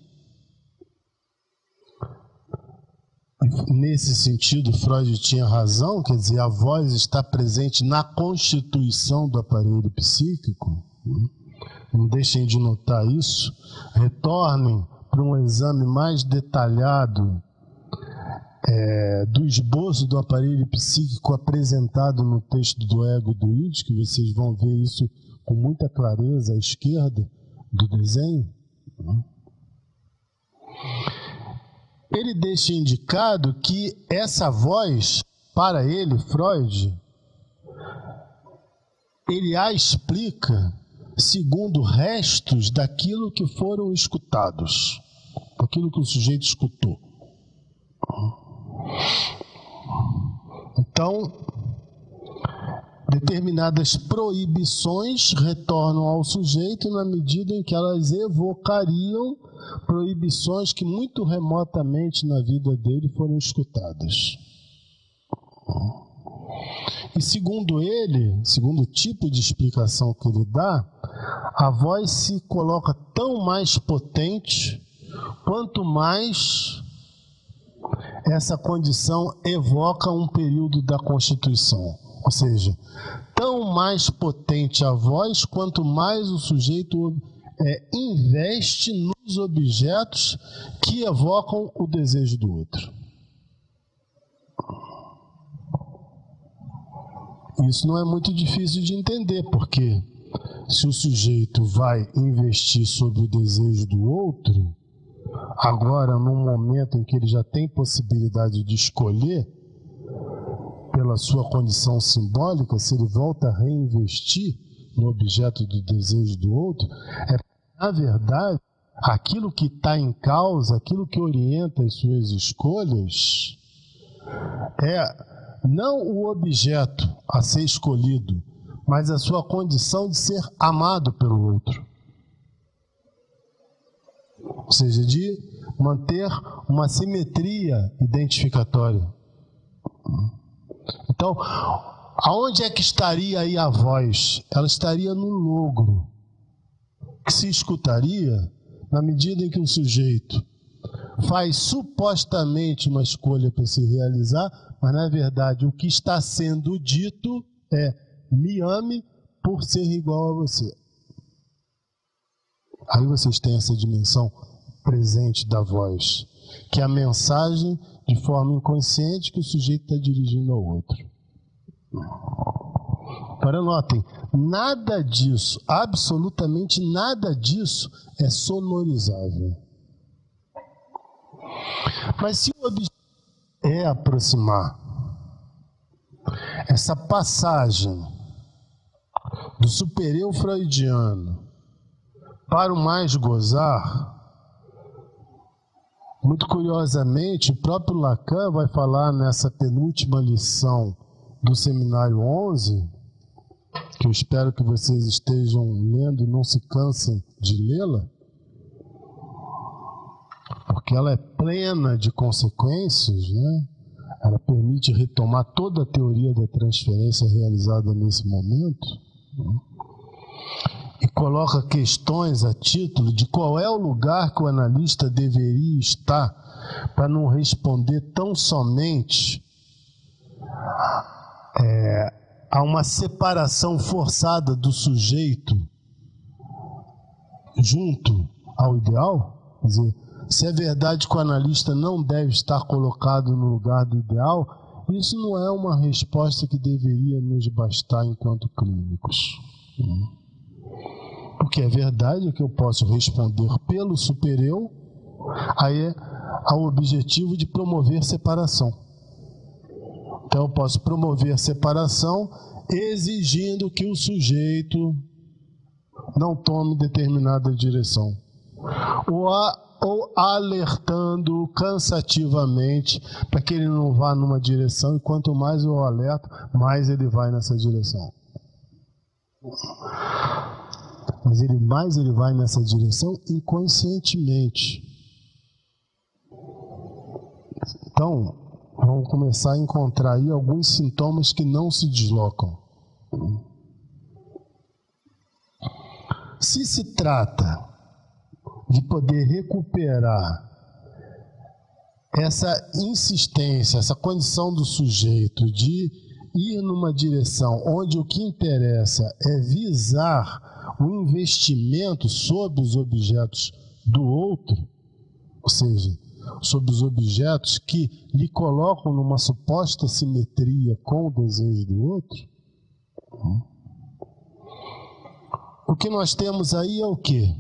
nesse sentido Freud tinha razão, quer dizer, a voz está presente na constituição do aparelho psíquico, não deixem de notar isso, retornem para um exame mais detalhado do esboço do aparelho psíquico apresentado no texto do Ego e do Id, que vocês vão ver isso com muita clareza à esquerda do desenho. Ele deixa indicado que essa voz, para ele, Freud, ele a explica segundo restos daquilo que foram escutados, aquilo que o sujeito escutou. Então, determinadas proibições retornam ao sujeito na medida em que elas evocariam proibições que muito remotamente na vida dele foram escutadas. E segundo ele, segundo o tipo de explicação que ele dá, a voz se coloca tão mais potente quanto mais essa condição evoca um período da constituição. Ou seja, tão mais potente a voz quanto mais o sujeito investe nos objetos que evocam o desejo do outro. Isso não é muito difícil de entender, porque se o sujeito vai investir sobre o desejo do outro, agora, num momento em que ele já tem possibilidade de escolher, pela sua condição simbólica, se ele volta a reinvestir no objeto do desejo do outro, na verdade, aquilo que está em causa, aquilo que orienta as suas escolhas, não o objeto a ser escolhido, mas a sua condição de ser amado pelo outro. Ou seja, de manter uma simetria identificatória. Então, aonde é que estaria aí a voz? Ela estaria no logro, que se escutaria na medida em que o sujeito faz supostamente uma escolha para se realizar, mas na verdade o que está sendo dito é: me ame por ser igual a você. Aí vocês têm essa dimensão presente da voz, que é a mensagem de forma inconsciente que o sujeito está dirigindo ao outro. Agora notem, nada disso, absolutamente nada disso é sonorizável. Mas se o objetivo é aproximar essa passagem do supereu freudiano para o mais gozar, muito curiosamente, o próprio Lacan vai falar nessa penúltima lição do Seminário 11, que eu espero que vocês estejam lendo e não se cansem de lê-la, porque ela é plena de consequências, né? Ela permite retomar toda a teoria da transferência realizada nesse momento, né? E coloca questões a título de qual é o lugar que o analista deveria estar para não responder tão somente a uma separação forçada do sujeito junto ao ideal. Quer dizer, se é verdade que o analista não deve estar colocado no lugar do ideal, isso não é uma resposta que deveria nos bastar enquanto clínicos. Porque a verdade é que eu posso responder pelo super-eu ao objetivo de promover separação. Então eu posso promover separação exigindo que o sujeito não tome determinada direção. Ou alertando cansativamente para que ele não vá numa direção, e quanto mais eu alerto, mais ele vai nessa direção. Mas mais ele vai nessa direção inconscientemente. Então, vamos começar a encontrar aí alguns sintomas que não se deslocam. Se se trata de poder recuperar essa insistência, essa condição do sujeito de ir numa direção onde o que interessa é visar o investimento sobre os objetos do outro, ou seja, sobre os objetos que lhe colocam numa suposta simetria com o desejo do outro, o que nós temos aí é o quê?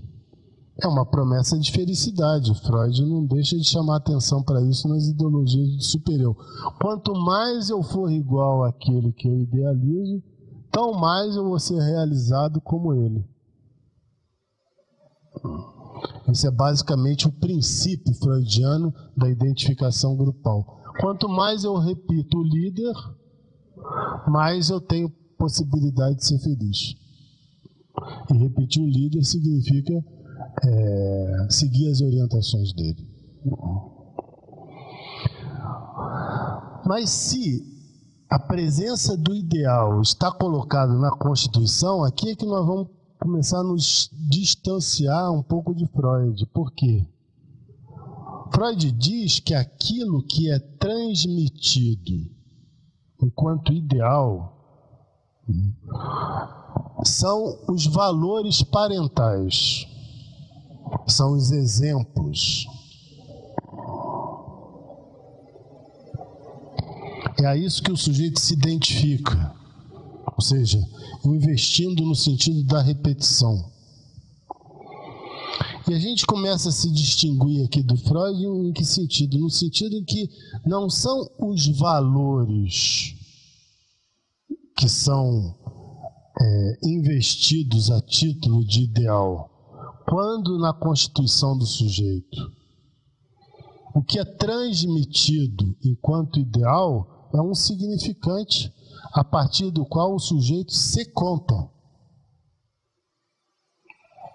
É uma promessa de felicidade. Freud não deixa de chamar atenção para isso nas ideologias do super-eu. Quanto mais eu for igual àquele que eu idealizo, tão mais eu vou ser realizado como ele. Esse é basicamente o princípio freudiano da identificação grupal. Quanto mais eu repito o líder, mais eu tenho possibilidade de ser feliz. E repetir o líder significa seguir as orientações dele. Mas se a presença do ideal está colocada na Constituição, aqui é que nós vamos começar a nos distanciar um pouco de Freud. Por quê? Freud diz que aquilo que é transmitido enquanto ideal são os valores parentais, são os exemplos. É a isso que o sujeito se identifica, ou seja, investindo no sentido da repetição. E a gente começa a se distinguir aqui do Freud em que sentido? No sentido em que não são os valores que são investidos a título de ideal, quando na constituição do sujeito. O que é transmitido enquanto ideal é um significante a partir do qual o sujeito se conta.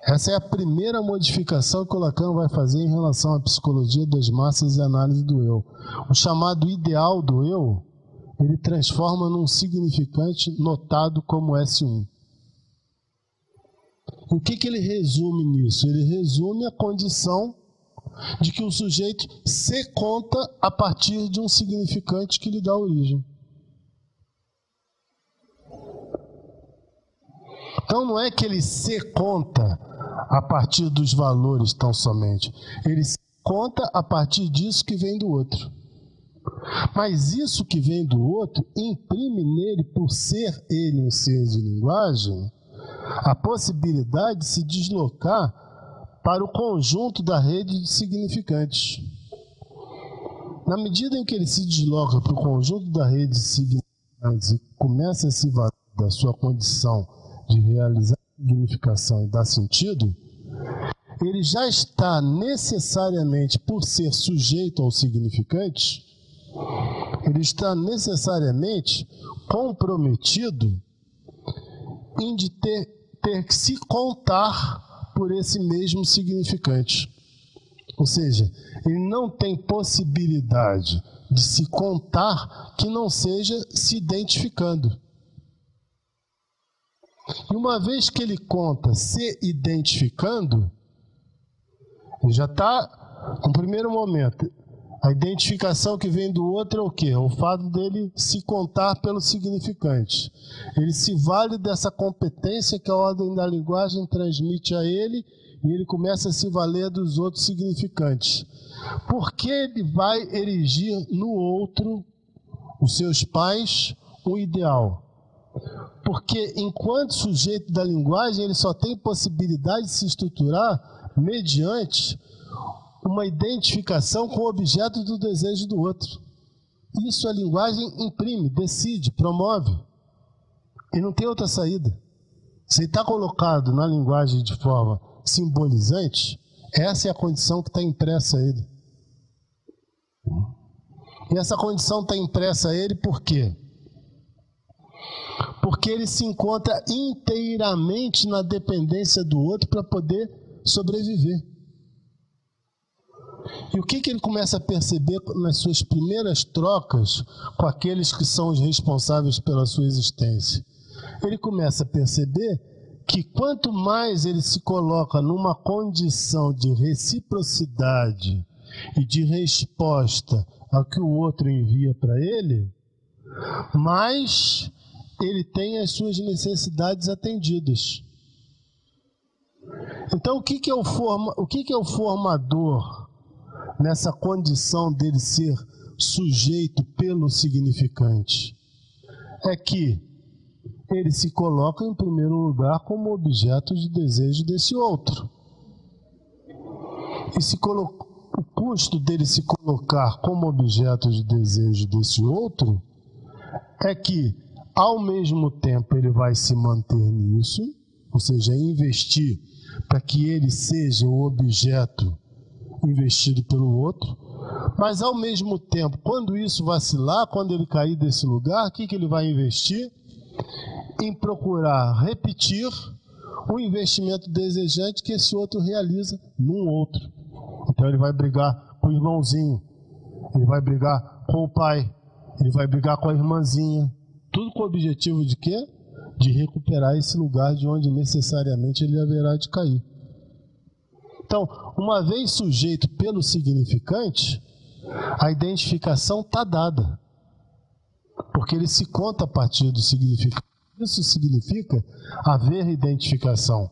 Essa é a primeira modificação que o Lacan vai fazer em relação à psicologia das massas e análise do eu. O chamado ideal do eu, ele transforma num significante notado como S1. O que ele resume nisso? Ele resume a condição de que o sujeito se conta a partir de um significante que lhe dá origem. Então não é que ele se conta a partir dos valores tão somente. Ele se conta a partir disso que vem do outro. Mas isso que vem do outro imprime nele, por ser ele um ser de linguagem, a possibilidade de se deslocar para o conjunto da rede de significantes. Na medida em que ele se desloca para o conjunto da rede de significantes e começa a se valer da sua condição de realizar significação e dar sentido, ele já está necessariamente, por ser sujeito ao significante, ele está necessariamente comprometido em de ter que se contar por esse mesmo significante. Ou seja, ele não tem possibilidade de se contar que não seja se identificando. E uma vez que ele conta se identificando, ele já está, no primeiro momento, a identificação que vem do outro é o quê? O fato dele se contar pelo significante. Ele se vale dessa competência que a ordem da linguagem transmite a ele e ele começa a se valer dos outros significantes. Porque ele vai erigir no outro os seus pais, um ideal. Porque enquanto sujeito da linguagem, ele só tem possibilidade de se estruturar mediante uma identificação com o objeto do desejo do outro. Isso a linguagem imprime, decide, promove. E não tem outra saída. Se está colocado na linguagem de forma simbolizante, essa é a condição que está impressa a ele. E essa condição está impressa a ele por quê? Porque ele se encontra inteiramente na dependência do outro para poder sobreviver. E o que ele começa a perceber nas suas primeiras trocas com aqueles que são os responsáveis pela sua existência? Ele começa a perceber que quanto mais ele se coloca numa condição de reciprocidade e de resposta ao que o outro envia para ele, mais ele tem as suas necessidades atendidas. Então, o que é o formador nessa condição dele ser sujeito pelo significante? É que ele se coloca em primeiro lugar como objeto de desejo desse outro. E o custo dele se colocar como objeto de desejo desse outro é que, ao mesmo tempo, ele vai se manter nisso, ou seja, investir para que ele seja o objeto investido pelo outro, mas ao mesmo tempo, quando isso vacilar, quando ele cair desse lugar, o que ele vai investir? Em procurar repetir o investimento desejante que esse outro realiza num outro. Então ele vai brigar com o irmãozinho, ele vai brigar com o pai, ele vai brigar com a irmãzinha, tudo com o objetivo de quê? De recuperar esse lugar de onde necessariamente ele haverá de cair. Então, uma vez sujeito pelo significante, a identificação está dada, porque ele se conta a partir do significante. Isso significa haver identificação,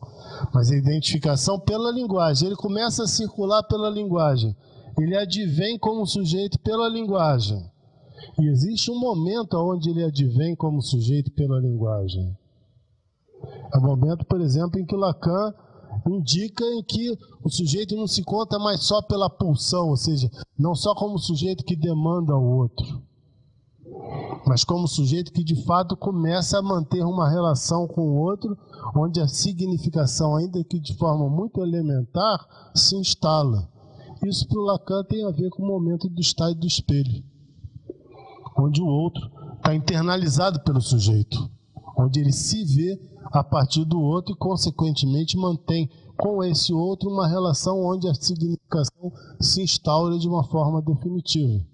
mas a identificação pela linguagem. Ele começa a circular pela linguagem, ele advém como sujeito pela linguagem. E existe um momento onde ele advém como sujeito pela linguagem. É o momento, por exemplo, em que Lacan indica em que o sujeito não se conta mais só pela pulsão, ou seja, não só como sujeito que demanda ao outro, mas como sujeito que de fato começa a manter uma relação com o outro, onde a significação, ainda que de forma muito elementar, se instala. Isso para o Lacan tem a ver com o momento do estágio do espelho, onde o outro está internalizado pelo sujeito, onde ele se vê a partir do outro e, consequentemente, mantém com esse outro uma relação onde a significação se instaura de uma forma definitiva.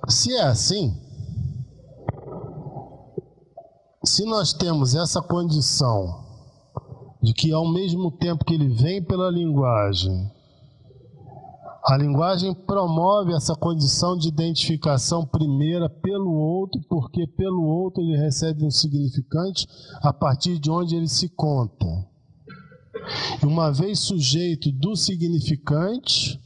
Se é assim, se nós temos essa condição de que, ao mesmo tempo que ele vem pela linguagem, a linguagem promove essa condição de identificação primeira pelo outro, porque pelo outro ele recebe um significante a partir de onde ele se conta. E uma vez sujeito do significante,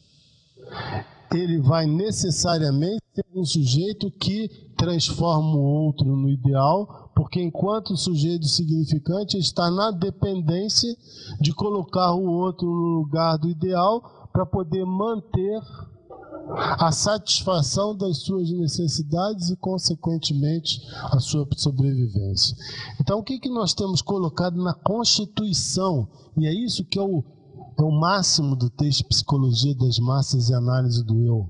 ele vai necessariamente ser um sujeito que transforma o outro no ideal, porque enquanto sujeito significante está na dependência de colocar o outro no lugar do ideal, para poder manter a satisfação das suas necessidades e, consequentemente, a sua sobrevivência. Então, o que nós temos colocado na Constituição? E é isso que é o máximo do texto Psicologia das Massas e Análise do Eu.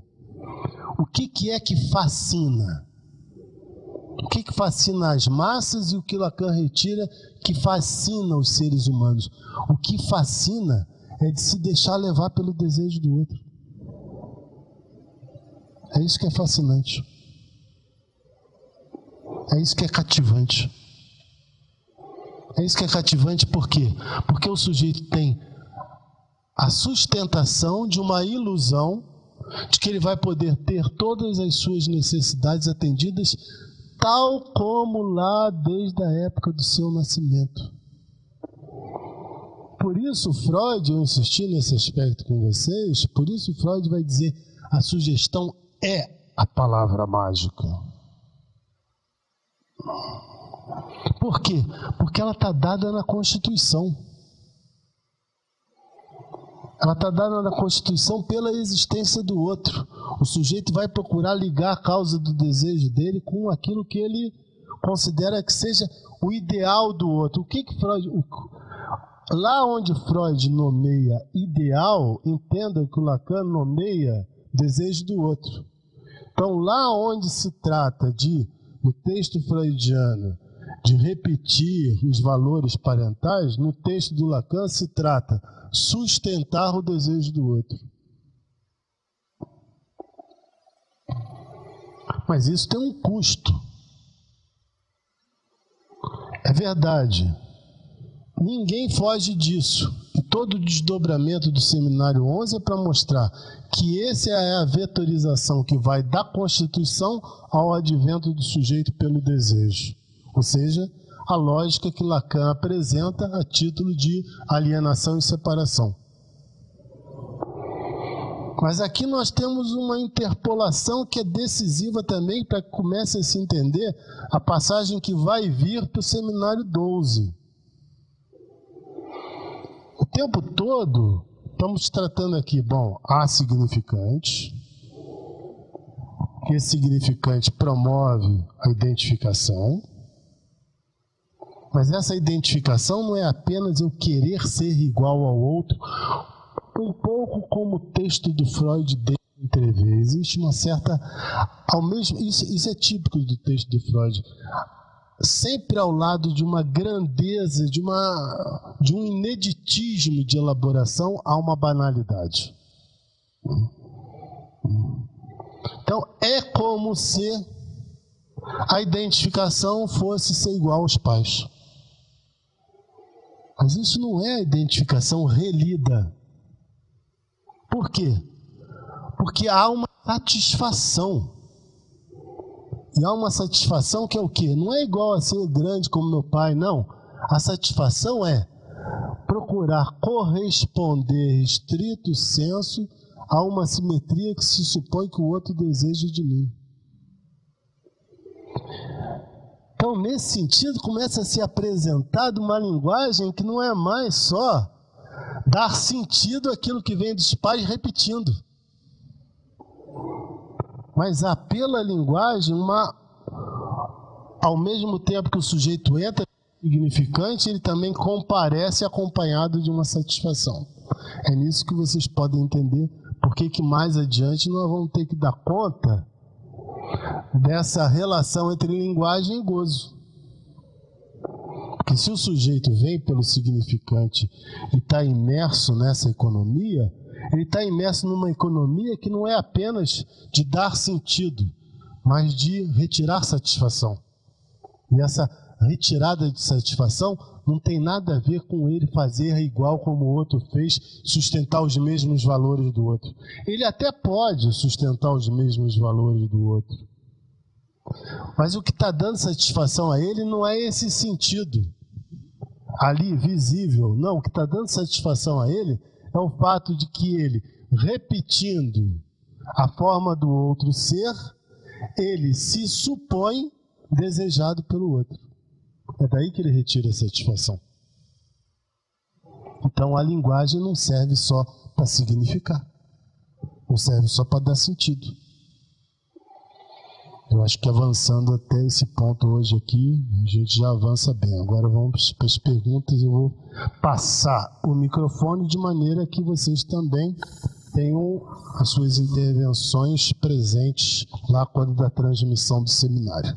O que é que fascina? O que fascina as massas e o que Lacan retira que fascina os seres humanos? O que fascina é de se deixar levar pelo desejo do outro. É isso que é fascinante. É isso que é cativante. É isso que é cativante por quê? Porque o sujeito tem a sustentação de uma ilusão de que ele vai poder ter todas as suas necessidades atendidas tal como lá desde a época do seu nascimento. Por isso Freud, eu insisti nesse aspecto com vocês, por isso Freud vai dizer A sugestão é a palavra mágica. Por quê? Porque ela está dada na Constituição. Ela está dada na Constituição pela existência do outro. O sujeito vai procurar ligar a causa do desejo dele com aquilo que ele considera que seja o ideal do outro. O que Freud... Lá onde Freud nomeia ideal, entenda que o Lacan nomeia desejo do outro. Então, lá onde se trata de, no texto freudiano, de repetir os valores parentais, no texto do Lacan se trata sustentar o desejo do outro. Mas isso tem um custo. É verdade. Ninguém foge disso. E todo o desdobramento do Seminário 11 é para mostrar que essa é a vetorização que vai da Constituição ao advento do sujeito pelo desejo. Ou seja, a lógica que Lacan apresenta a título de alienação e separação. Mas aqui nós temos uma interpolação que é decisiva também para que comece a se entender a passagem que vai vir para o Seminário 12. O tempo todo estamos tratando aqui, bom, há significantes, que esse significante promove a identificação, mas essa identificação não é apenas eu querer ser igual ao outro, um pouco como o texto do Freud entrevê. Existe uma certa... Isso é típico do texto do Freud. Sempre ao lado de uma grandeza, de um ineditismo de elaboração, há uma banalidade. Então, é como se a identificação fosse ser igual aos pais. Mas isso não é a identificação relida. Por quê? Porque há uma satisfação. E há uma satisfação que é o quê? Não é igual a ser grande como meu pai, não. A satisfação é procurar corresponder, estrito senso, a uma simetria que se supõe que o outro deseja de mim. Então, nesse sentido, começa a ser apresentada uma linguagem que não é mais só dar sentido àquilo que vem dos pais repetindo. Mas há pela linguagem ao mesmo tempo que o sujeito entra significante, ele também comparece acompanhado de uma satisfação. É nisso que vocês podem entender porque que mais adiante nós vamos ter que dar conta dessa relação entre linguagem e gozo. Porque se o sujeito vem pelo significante e está imerso nessa economia, ele está imerso numa economia que não é apenas de dar sentido, mas de retirar satisfação. E essa retirada de satisfação não tem nada a ver com ele fazer igual como o outro fez, sustentar os mesmos valores do outro. Ele até pode sustentar os mesmos valores do outro. Mas o que está dando satisfação a ele não é esse sentido ali visível. Não, o que está dando satisfação a ele é o fato de que ele, repetindo a forma do outro ser, ele se supõe desejado pelo outro. É daí que ele retira a satisfação. Então a linguagem não serve só para significar, não serve só para dar sentido. Eu acho que avançando até esse ponto hoje aqui, a gente já avança bem. Agora vamos para as perguntas. Eu vou passar o microfone de maneira que vocês também tenham as suas intervenções presentes lá quando da transmissão do seminário.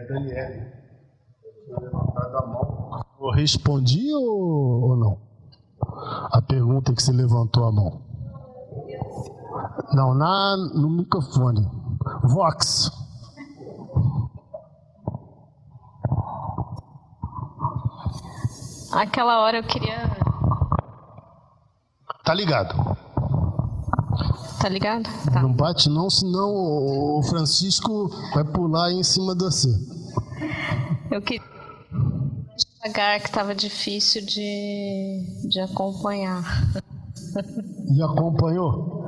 Daniele, eu tinha levantado a mão. Eu respondi ou não? A pergunta que você levantou a mão. Não, no microfone. Vox. Aquela hora eu queria... Tá ligado? Tá ligado? Tá. Não bate não, senão o Francisco vai pular em cima de você. Eu queria devagar, que estava difícil de acompanhar. E acompanhou?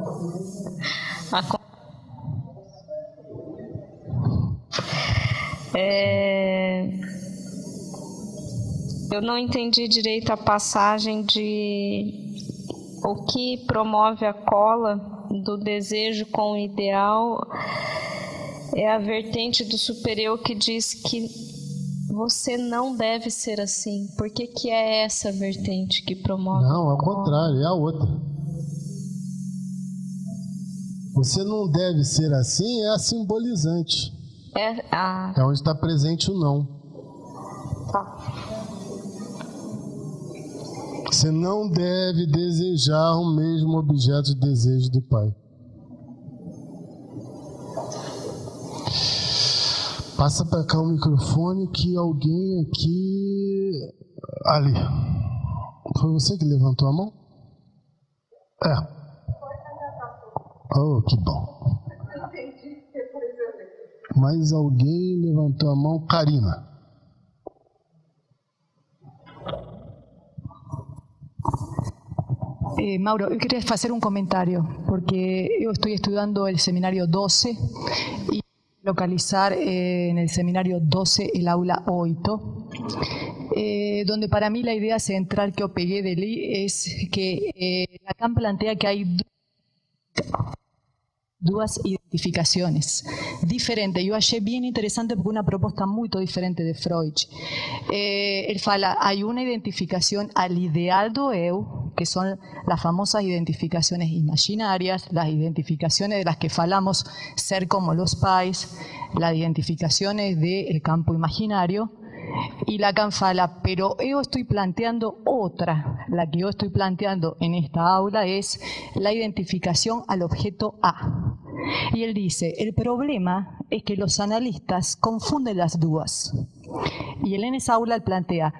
Eu não entendi direito a passagem de o que promove a cola do desejo com o ideal é a vertente do super-eu que diz que você não deve ser assim. Por que é essa vertente que promove? Não, ao contrário, é a outra. Você não deve ser assim é a simbolizante. É onde está presente o não. Tá. Você não deve desejar o mesmo objeto de desejo do pai. Passa para cá o microfone que alguém aqui... Ali. Foi você que levantou a mão? Oh, que bom. Mas alguém levantou a mão. Karina. Mauro, yo quería hacer un comentario, porque yo estoy estudiando el seminario 12 y localizar en el seminario 12 el aula 8, donde para mí la idea central que yo pegué de Lee es que Lacan plantea que hay dos identificaciones diferentes. Yo achei bien interesante porque una propuesta muy diferente de Freud. Él fala, hay una identificación al ideal do eu, que son las famosas identificaciones imaginarias, las identificaciones de las que falamos ser como los pais, las identificaciones del campo imaginario. Y Lacan fala, pero yo estoy planteando otra. La que yo estoy planteando en esta aula es la identificación al objeto A. Y él dice, el problema es que los analistas confunden las dos. Y él en esa aula plantea,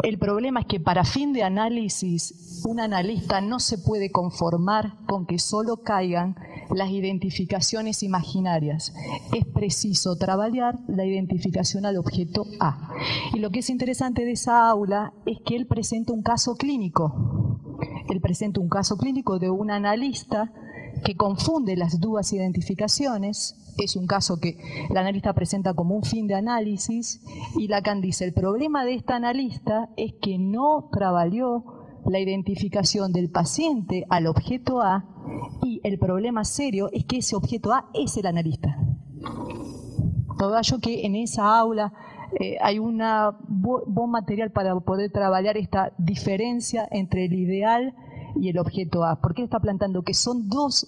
el problema es que para fin de análisis, un analista no se puede conformar con que solo caigan las identificaciones imaginarias. Es preciso trabajar la identificación al objeto A. Y lo que es interesante de esa aula es que él presenta un caso clínico. Él presenta un caso clínico de un analista que confunde las dos identificaciones. Es un caso que el analista presenta como un fin de análisis y Lacan dice, el problema de esta analista es que no trabajó la identificación del paciente al objeto A y el problema serio es que ese objeto A es el analista. Todo ello que en esa aula hay un buen material para poder trabajar esta diferencia entre el ideal y el objeto A. ¿Por qué está planteando que son dos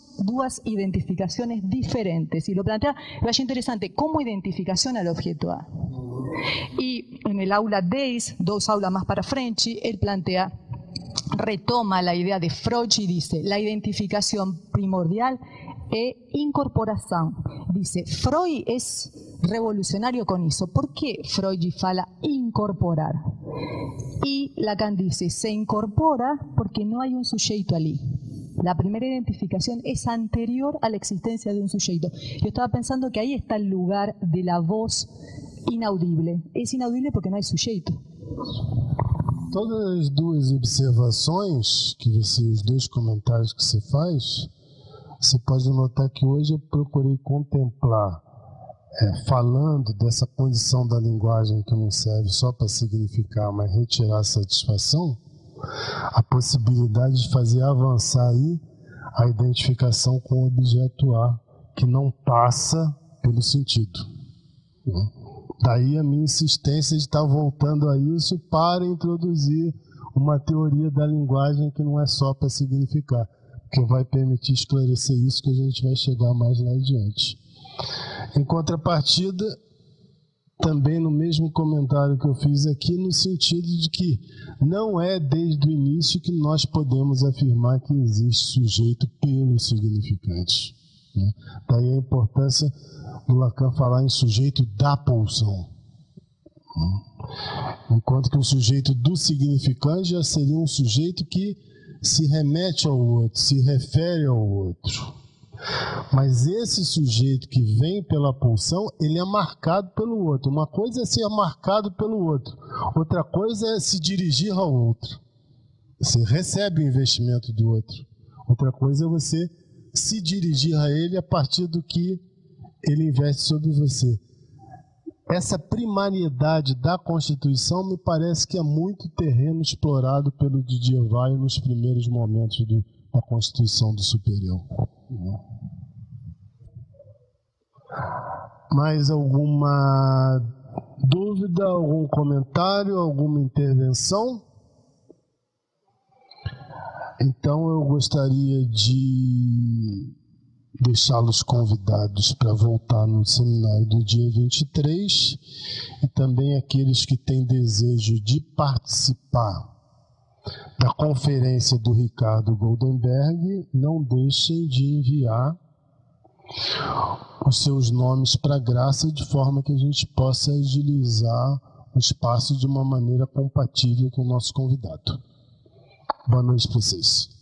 identificaciones diferentes? Y lo plantea, me parece interesante, como identificación al objeto A. Y en el aula 10, dos aulas más para Frenchy, él plantea, retoma la idea de Freud y dice, la identificación primordial es incorporación. Dice, Freud es revolucionario con eso. ¿Por qué Freud fala incorporar? Y Lacan dice, se incorpora porque no hay un sujeto allí. La primera identificación es anterior a la existencia de un sujeto. Yo estaba pensando que ahí está el lugar de la voz inaudible. Es inaudible porque no hay sujeto. Todas as duas observações, os dois comentários que você faz, você pode notar que hoje eu procurei contemplar, falando dessa condição da linguagem que não serve só para significar, mas retirar a satisfação, a possibilidade de fazer avançar aí a identificação com o objeto A, que não passa pelo sentido. Daí a minha insistência de estar voltando a isso para introduzir uma teoria da linguagem que não é só para significar, que vai permitir esclarecer isso que a gente vai chegar mais lá adiante. Em contrapartida, também no mesmo comentário que eu fiz aqui, no sentido de que não é desde o início que nós podemos afirmar que existe sujeito pelo significante. Daí a importância do Lacan falar em sujeito da pulsão. Enquanto que o sujeito do significante já seria um sujeito que se remete ao outro, se refere ao outro. Mas esse sujeito que vem pela pulsão, ele é marcado pelo outro. Uma coisa é ser marcado pelo outro, outra coisa é se dirigir ao outro. Você recebe o investimento do outro. Outra coisa é você se dirigir a ele a partir do que ele investe sobre você. essa primariedade da Constituição me parece que é muito terreno explorado pelo Didier Weil nos primeiros momentos da Constituição do Superior. Mais alguma dúvida, algum comentário, alguma intervenção? Então eu gostaria de deixá-los convidados para voltar no seminário do dia 23 e também aqueles que têm desejo de participar da conferência do Ricardo Goldenberg, não deixem de enviar os seus nomes para a Graça de forma que a gente possa agilizar o espaço de uma maneira compatível com o nosso convidado. Boa noite para vocês.